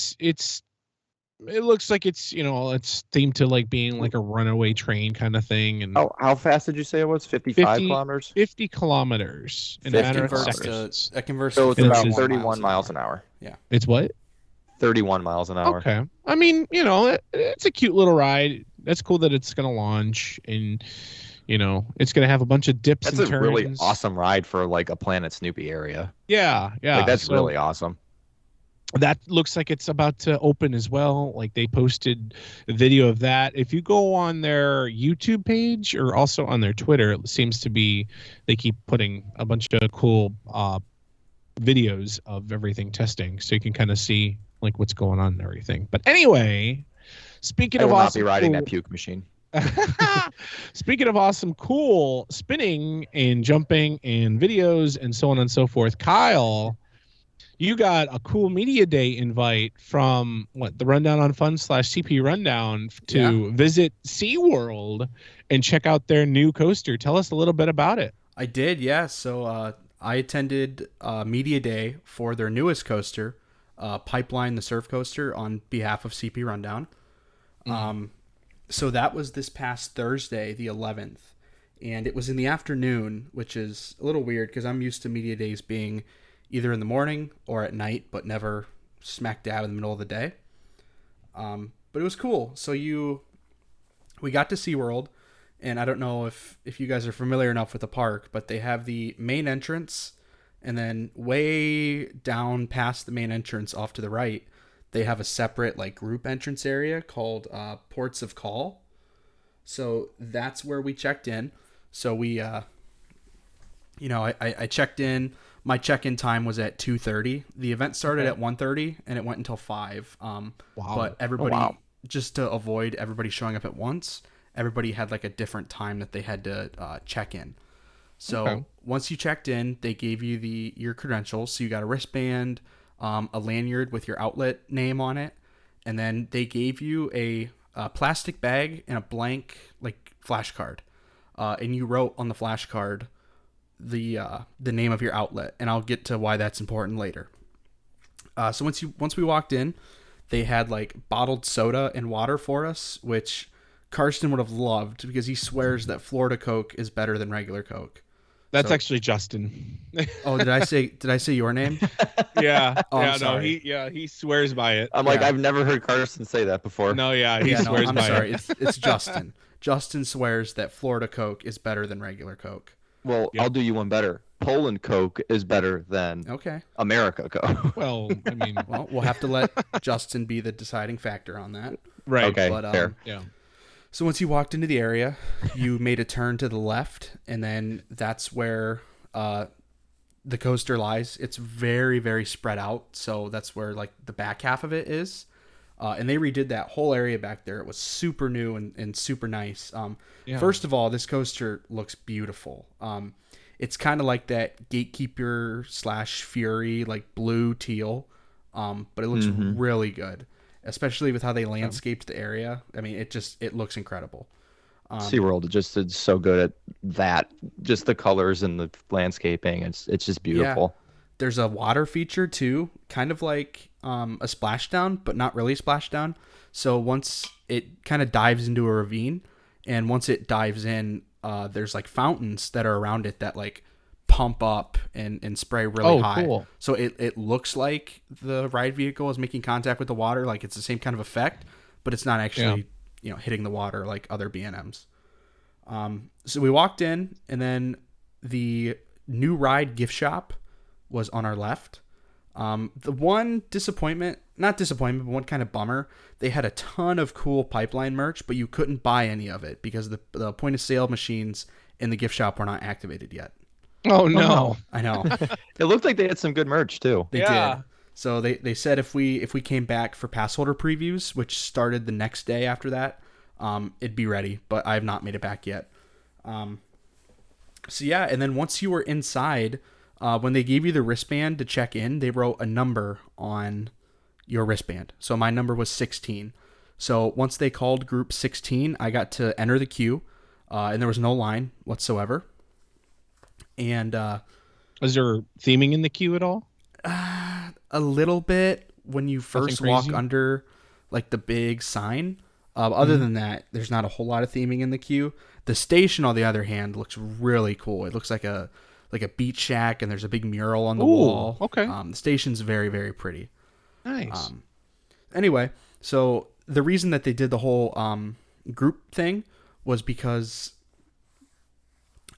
looks like it's themed to like being like a runaway train kind of thing. And how fast did you say it was? 55 kilometers? 50 kilometers in a matter of seconds. That converts so to it's about 31 miles an hour. Yeah. It's what? 31 miles an hour. Okay. I mean, it's a cute little ride. That's cool that it's going to launch, and it's going to have a bunch of dips and turns. That's a really awesome ride for like a Planet Snoopy area. Yeah. Like, that's really awesome. That looks like it's about to open as well. Like, they posted a video of that. If you go on their YouTube page or also on their Twitter, it seems to be they keep putting a bunch of cool videos of everything testing, so you can kind of see like what's going on and everything. But anyway, speaking of awesome, I will not be riding that puke machine. Speaking of awesome, cool spinning and jumping and videos and so on and so forth, Kyle, you got a cool media day invite from the Rundown on Fun / CP Rundown to visit SeaWorld and check out their new coaster. Tell us a little bit about it. I did, yeah. So I attended media day for their newest coaster, Pipeline, the surf coaster, on behalf of CP Rundown. So that was this past Thursday, the 11th, and it was in the afternoon, which is a little weird because I'm used to media days being either in the morning or at night, but never smack dab in the middle of the day. But it was cool. So we got to SeaWorld, and I don't know if you guys are familiar enough with the park, but they have the main entrance, and then way down past the main entrance off to the right, they have a separate like group entrance area called Ports of Call. So that's where we checked in. So we, I checked in. My check-in time was at 2:30. The event started at 1:30 and it went until 5. But everybody, just to avoid everybody showing up at once, everybody had like a different time that they had to check in. So once you checked in, they gave you your credentials. So you got a wristband, a lanyard with your outlet name on it, and then they gave you a plastic bag and a blank like flashcard, and you wrote on the flashcard the name of your outlet, and I'll get to why that's important later. So once we walked in, they had like bottled soda and water for us, which Karsten would have loved because he swears that Florida Coke is better than regular Coke. That's actually Justin. Oh, did I say your name? Yeah. Oh, yeah. I'm sorry. He swears by it. I'm like, I've never heard Karsten say that before. No, he swears by it. I'm sorry. It's Justin. Justin swears that Florida Coke is better than regular Coke. Well, I'll do you one better. Poland Coke is better than America Coke. Well, I mean, we'll have to let Justin be the deciding factor on that. Right. Okay. But, fair. Yeah. So once you walked into the area, you made a turn to the left, and then that's where the coaster lies. It's very, very spread out, so that's where like the back half of it is. And they redid that whole area back there. It was super new and super nice. First of all, this coaster looks beautiful. It's kind of like that Gatekeeper / Fury, like blue teal, but it looks really good. Especially with how they landscaped the area. I mean, it looks incredible. SeaWorld just is so good at that. Just the colors and the landscaping. It's just beautiful. Yeah. There's a water feature too, kind of like a splashdown, but not really splashdown. So once it kind of dives into a ravine, and once it dives in, there's like fountains that are around it that like pump up and spray really high. Cool. So it looks like the ride vehicle is making contact with the water, like it's the same kind of effect, but it's not actually hitting the water like other B&Ms. So we walked in, and then the new ride gift shop was on our left. The one not disappointment, but one kind of bummer, they had a ton of cool Pipeline merch, but you couldn't buy any of it because the point of sale machines in the gift shop were not activated yet. Oh no. I know. It looked like they had some good merch too. They did. So they said if we came back for pass holder previews, which started the next day after that, it'd be ready. But I have not made it back yet. So yeah, and then once you were inside, when they gave you the wristband to check in, they wrote a number on your wristband. So my number was 16. So once they called group 16, I got to enter the queue, and there was no line whatsoever. And was there theming in the queue at all? A little bit when you first walk crazy? under like the big sign. Other than that, there's not a whole lot of theming in the queue. The station, on the other hand, looks really cool. It looks like a beach shack, and there's a big mural on the wall. Okay. The station's very, very pretty. Nice. Anyway, so the reason that they did the whole group thing was because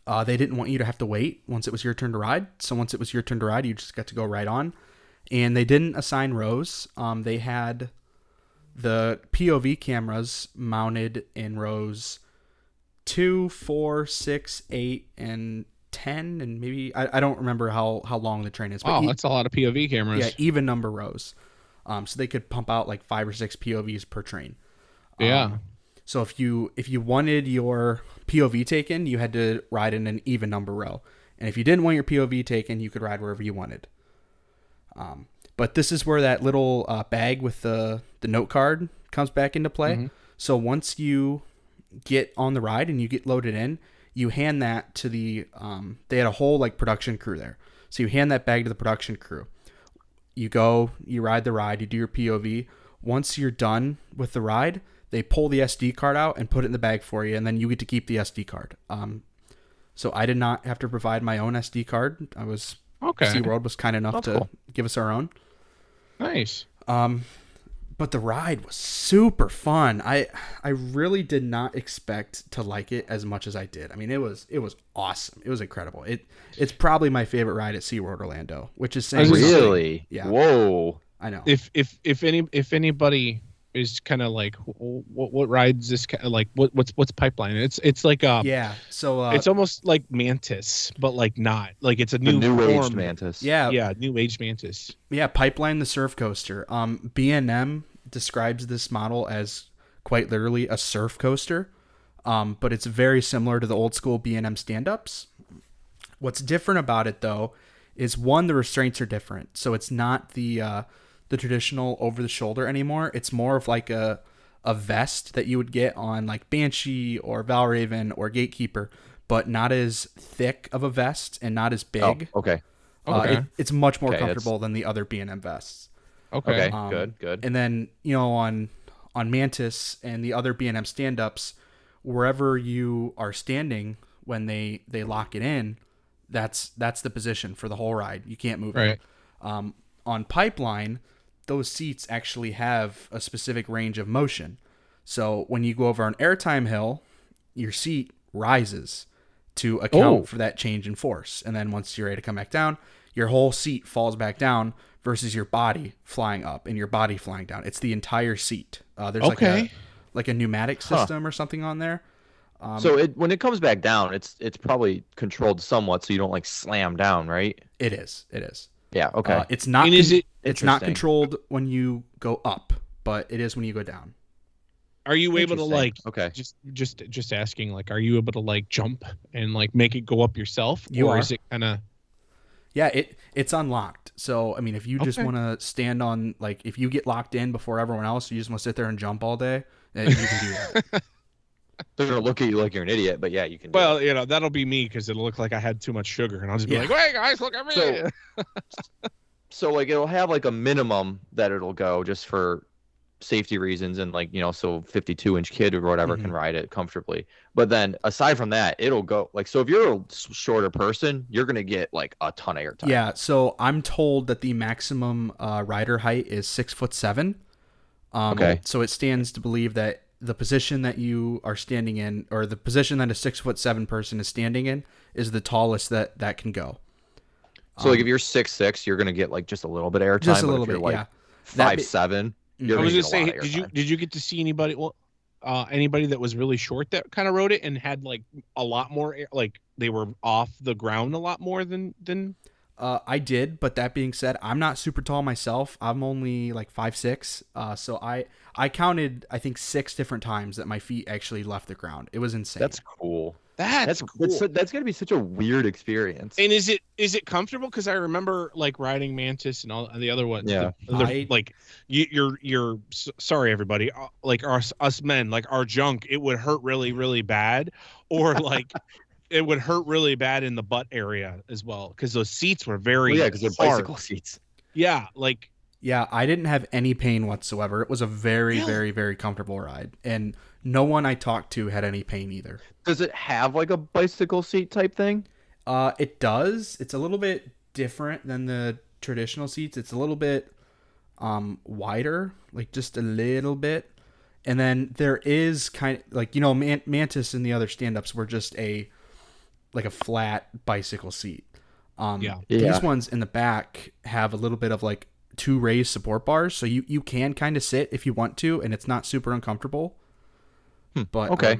they didn't want you to have to wait once it was your turn to ride. So once it was your turn to ride, you just got to go right on. And they didn't assign rows. They had the POV cameras mounted in rows 2, 4, 6, 8, and 10, and maybe I don't remember how long the train is. But that's a lot of POV cameras. Yeah, even number rows. So they could pump out like 5 or 6 POVs per train. Yeah. So if you wanted your POV taken, you had to ride in an even number row. And if you didn't want your POV taken, you could ride wherever you wanted. But this is where that little bag with the note card comes back into play. Mm-hmm. So once you get on the ride and you get loaded in, you hand that to the they had a whole like production crew there. So you hand that bag to the production crew. You go, you ride the ride, you do your POV. Once you're done with the ride, they pull the SD card out and put it in the bag for you, and then you get to keep the SD card. So I did not have to provide my own SD card. I was SeaWorld was kind enough to give us our own. Nice. But the ride was super fun. I really did not expect to like it as much as I did. I mean, it was awesome. It was incredible. It's probably my favorite ride at SeaWorld Orlando, which is saying really? Something. Yeah. Whoa. I know. If anybody is kind of like what rides this like what's Pipeline? It's like So it's almost like Mantis, but like not like it's a new age Mantis. Yeah, new age Mantis. Yeah, Pipeline the surf coaster. B&M describes this model as quite literally a surf coaster, but it's very similar to the old school B&M stand-ups. What's different about it though is one, the restraints are different, so it's not the traditional over the shoulder anymore. It's more of like a vest that you would get on like Banshee or Valraven or Gatekeeper, but not as thick of a vest and not as big. Oh, okay. It's much more comfortable than the other B&M vests. Okay. Good. And then, on Mantis and the other B&M stand-ups, wherever you are standing when they lock it in, that's the position for the whole ride. You can't move it. On Pipeline, those seats actually have a specific range of motion. So when you go over an airtime hill, your seat rises to account for that change in force. And then once you're ready to come back down, your whole seat falls back down versus your body flying up and your body flying down. It's the entire seat. There's like a pneumatic system or something on there. So when it comes back down, it's probably controlled somewhat so you don't like slam down, right? It is. Yeah. Okay. It's not. And it's not controlled when you go up, but it is when you go down. Are you able to like? Okay. Just asking. Like, are you able to like jump and like make it go up yourself, is it kind of? Yeah, it's unlocked. So I mean, if you just want to stand on like, if you get locked in before everyone else, you just want to sit there and jump all day, you can do that. They're gonna look at you like you're an idiot, but yeah, you can. Well, that'll be me because it'll look like I had too much sugar, and I'll just be like, "Hey guys, look at me." So like it'll have like a minimum that it'll go just for safety reasons, and like so 52-inch kid or whatever can ride it comfortably. But then aside from that, it'll go like so. If you're a shorter person, you're gonna get like a ton of airtime. Yeah. So I'm told that the maximum rider height is 6'7". Okay. So it stands to believe that the position that you are standing in, or the position that a 6'7" person is standing in, is the tallest that can go. So like if you're 6'6", you're gonna get like just a little bit of airtime. Just a little bit, like yeah. 5'7", you're I was gonna say, get a lot of airtime. did you get to see anybody? Well, anybody that was really short that kind of rode it and had like a lot more air, like they were off the ground a lot more than I did, but that being said, I'm not super tall myself. I'm only like 5'6". So I counted, I think 6 different times that my feet actually left the ground. It was insane. That's cool. That's cool. That's gonna be such a weird experience. And is it comfortable? Because I remember like riding Mantis and all the other ones. Yeah. Like you're sorry everybody. Like us men, like our junk, it would hurt really really bad, or like it would hurt really bad in the butt area as well because those seats were very because they're bicycle seats. Yeah, like. Yeah, I didn't have any pain whatsoever. It was a very, very, very comfortable ride. And no one I talked to had any pain either. Does it have like a bicycle seat type thing? It does. It's a little bit different than the traditional seats. It's a little bit wider, like just a little bit. And then there is kind of like, Mantis and the other stand-ups were just a flat bicycle seat. These ones in the back have a little bit of like 2 raised support bars, so you can kind of sit if you want to, and it's not super uncomfortable. But okay,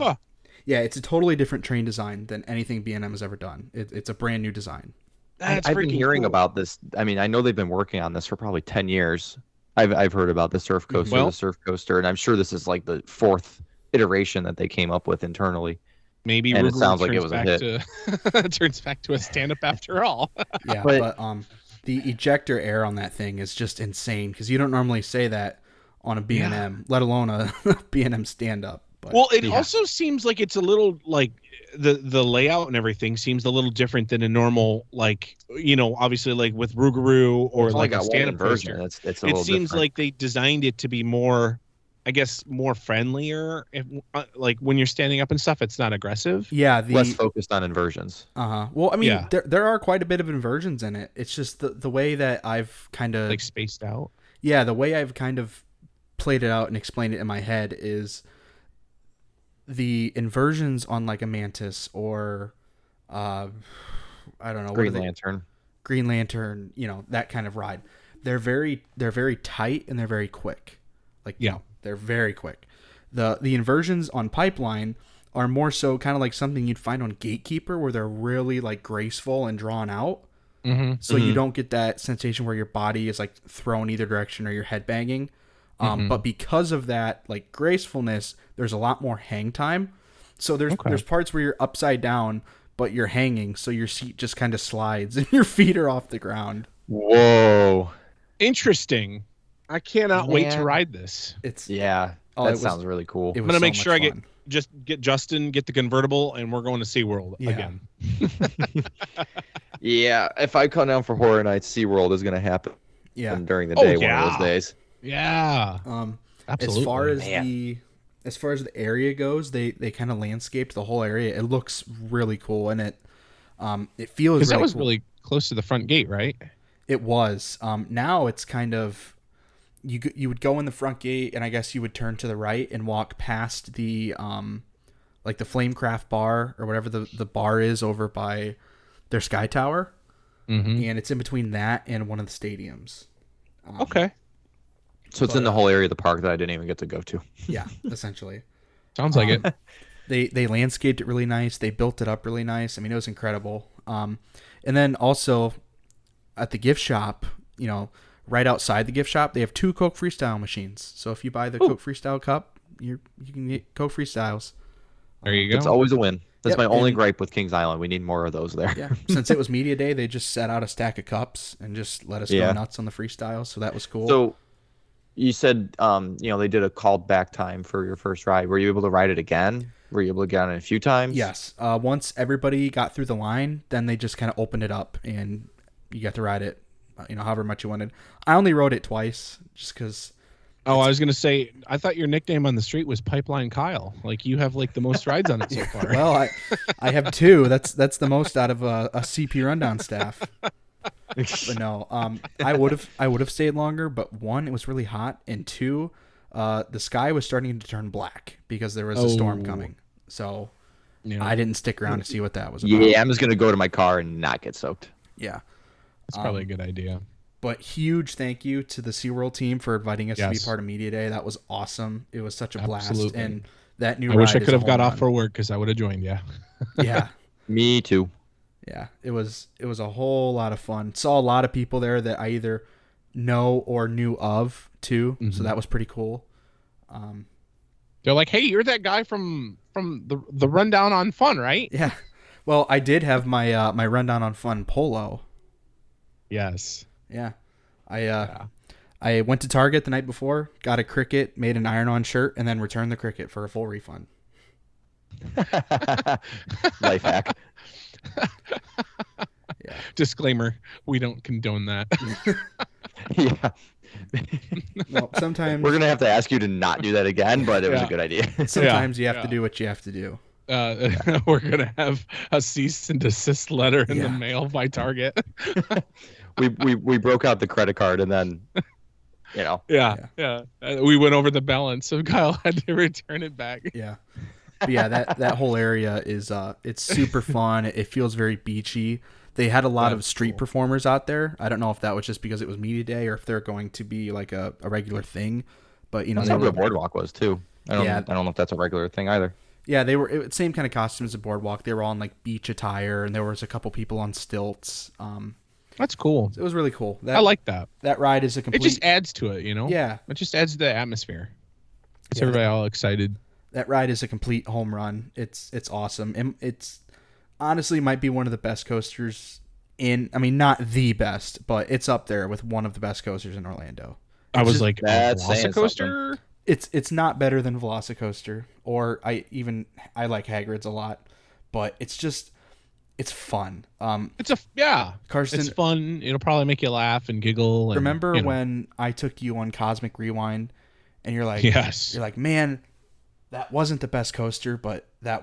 yeah, it's a totally different train design than anything B&M has ever done. It's a brand new design. I've been hearing about this. I mean, I know they've been working on this for probably 10 years. I've heard about the Surf Coaster, the Surf Coaster, and I'm sure this is like the 4th iteration that they came up with internally. Maybe and it sounds like it was a hit. It turns back to a stand-up after all. Yeah, but the ejector air on that thing is just insane because you don't normally say that on a B&M, let alone a B&M stand-up. But, well, it also seems like it's a little like the layout and everything seems a little different than a normal, like, obviously like with Rougarou or like a stand-up version. It seems different. like they designed it to be more, I guess, more friendlier. Like when you're standing up and stuff, it's not aggressive. Yeah, less focused on inversions. Well, I mean, there are quite a bit of inversions in it. It's just the way that I've kind of like spaced out. Yeah, the way I've kind of played it out and explained it in my head is the inversions on like a Mantis or I don't know, Green Lantern, that kind of ride. They're very tight and they're very quick. Like, they're very quick. The inversions on Pipeline are more so kind of like something you'd find on Gatekeeper, where they're really like graceful and drawn out. Mm-hmm. So you don't get that sensation where your body is like thrown either direction or your head banging. But because of that like gracefulness, there's a lot more hang time. So there's parts where you're upside down, but you're hanging, so your seat just kind of slides and your feet are off the ground. Whoa. Interesting. I cannot wait to ride this. That sounds really cool. I'm gonna make sure I get Justin, get the convertible, and we're going to SeaWorld again. Yeah, if I come down for Horror Nights, SeaWorld is gonna happen. Yeah, during the day, one of those days. Yeah. Absolutely. As far as the area goes, they kind of landscaped the whole area. It looks really cool, and it feels because really that was cool. really close to the front gate, right? It was. Now it's kind of you would go in the front gate, and I guess you would turn to the right and walk past the like the Flamecraft bar or whatever the bar is over by their Sky Tower, and it's in between that and one of the stadiums. Okay. So it's in the whole area of the park that I didn't even get to go to. Yeah, essentially. Sounds like it. They landscaped it really nice. They built it up really nice. I mean, it was incredible. And then also at the gift shop, right outside the gift shop, they have 2 Coke Freestyle machines. So if you buy the Coke Freestyle cup, you can get Coke Freestyles. There you go. It's always a win. That's my only gripe with Kings Island. We need more of those there. Yeah. Since it was media day, they just set out a stack of cups and just let us go nuts on the freestyle. So that was cool. So you said, they did a called back time for your first ride. Were you able to ride it again? Were you able to get on it a few times? Yes. Once everybody got through the line, then they just kind of opened it up and you got to ride it, however much you wanted. I only rode it twice just because. Oh, I was going to say, I thought your nickname on the street was Pipeline Kyle. Like you have like the most rides on it so far. Well, I have 2. That's the most out of a CP Rundown staff. But no, I would have stayed longer, but 1, it was really hot, and 2, the sky was starting to turn black because there was a storm coming. So I didn't stick around to see what that was about. Yeah, I'm just going to go to my car and not get soaked. Yeah. That's probably a good idea. But huge thank you to the SeaWorld team for inviting us to be part of Media Day. That was awesome. It was such a blast. And That new I ride wish I is could a have got home off run. for work because I would have joined you. Yeah. Me too. Yeah, it was a whole lot of fun. Saw a lot of people there that I either know or knew of too, so that was pretty cool. They're like, "Hey, you're that guy from the Rundown on Fun, right?" Yeah. Well, I did have my my Rundown on Fun polo. Yes. Yeah. I went to Target the night before, got a cricket, made an iron-on shirt, and then returned the cricket for a full refund. Life hack. Yeah. Disclaimer: we don't condone that. Yeah. Well, sometimes We're gonna have to ask you to not do that again, but it was a good idea. sometimes you have to do what you have to do. We're gonna have a cease and desist letter in the mail by Target. we broke out the credit card and then, We went over the balance, so Kyle had to return it back. Yeah. But yeah, that whole area is it's super fun. It feels very beachy. They had a lot of street performers out there. I don't know if that was just because it was media day or if they're going to be like a regular thing. But that's how the boardwalk was too. I don't know if that's a regular thing either. Yeah, they were same kind of costumes as a boardwalk. They were all in like beach attire, and there was a couple people on stilts. That's cool. It was really cool. I like that. That ride is a complete. It just adds to it, Yeah. It just adds to the atmosphere. It's everybody all excited. That ride is a complete home run. It's awesome. And it's honestly might be one of the best coasters not the best, but it's up there with one of the best coasters in Orlando. I was just, like, Velocicoaster? It's not better than Velocicoaster, or I like Hagrid's a lot, but it's fun. Carson, it's fun. It'll probably make you laugh and giggle. And, remember when I took you on Cosmic Rewind, and you're like, yes, you're like, man, that wasn't the best coaster, but that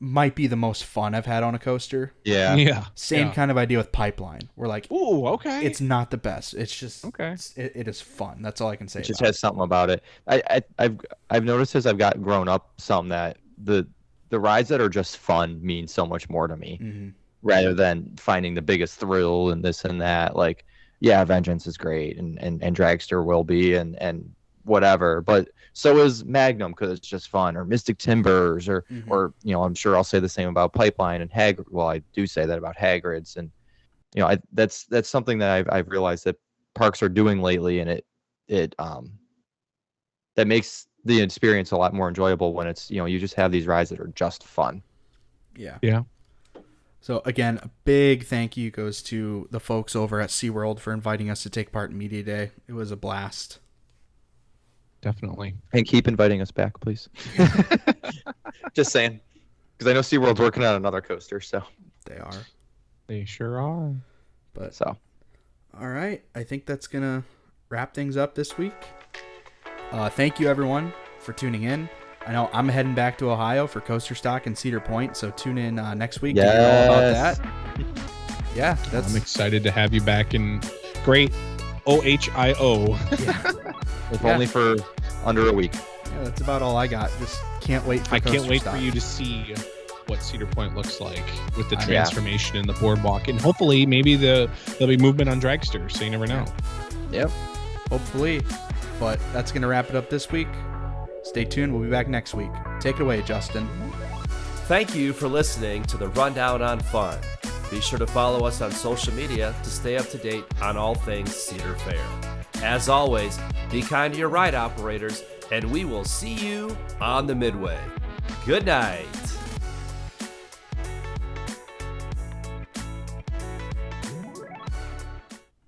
might be the most fun I've had on a coaster. Yeah. Same kind of idea with Pipeline. We're like, ooh, okay. It's not the best. It's just okay. It is fun. That's all I can say. It just has something about it. I've noticed as I've got grown up some that the rides that are just fun mean so much more to me, rather than finding the biggest thrill and this and that. Like, yeah, Vengeance is great, and Dragster will be, and whatever, but so is Magnum because it's just fun, or Mystic Timbers, or I'm sure I'll say the same about Pipeline and Hagrid. Well, I do say that about Hagrid's, and that's something that I've realized that parks are doing lately, and it that makes the experience a lot more enjoyable when it's you just have these rides that are just fun. Yeah. So again, a big thank you goes to the folks over at SeaWorld for inviting us to take part in Media Day. It was a blast. Definitely. And keep inviting us back, please. Just saying. Because I know SeaWorld's working on another coaster, so. They are. They sure are. But so. All right. I think that's going to wrap things up this week. Thank you, everyone, for tuning in. I know I'm heading back to Ohio for Coasterstock and Cedar Point, so tune in next week to hear all about that. Yeah, I'm excited to have you back in great OHIO. If only for under a week. Yeah, that's about all I got. Just can't wait for you to see what Cedar Point looks like with the transformation in the boardwalk, and hopefully maybe there'll be movement on Dragster, so you never know. Yep. Hopefully. But that's going to wrap it up this week. Stay tuned. We'll be back next week. Take it away, Justin. Thank you for listening to the Rundown on Fun. Be sure to follow us on social media to stay up to date on all things Cedar Fair. As always, be kind to your ride operators, and we will see you on the Midway. Good night.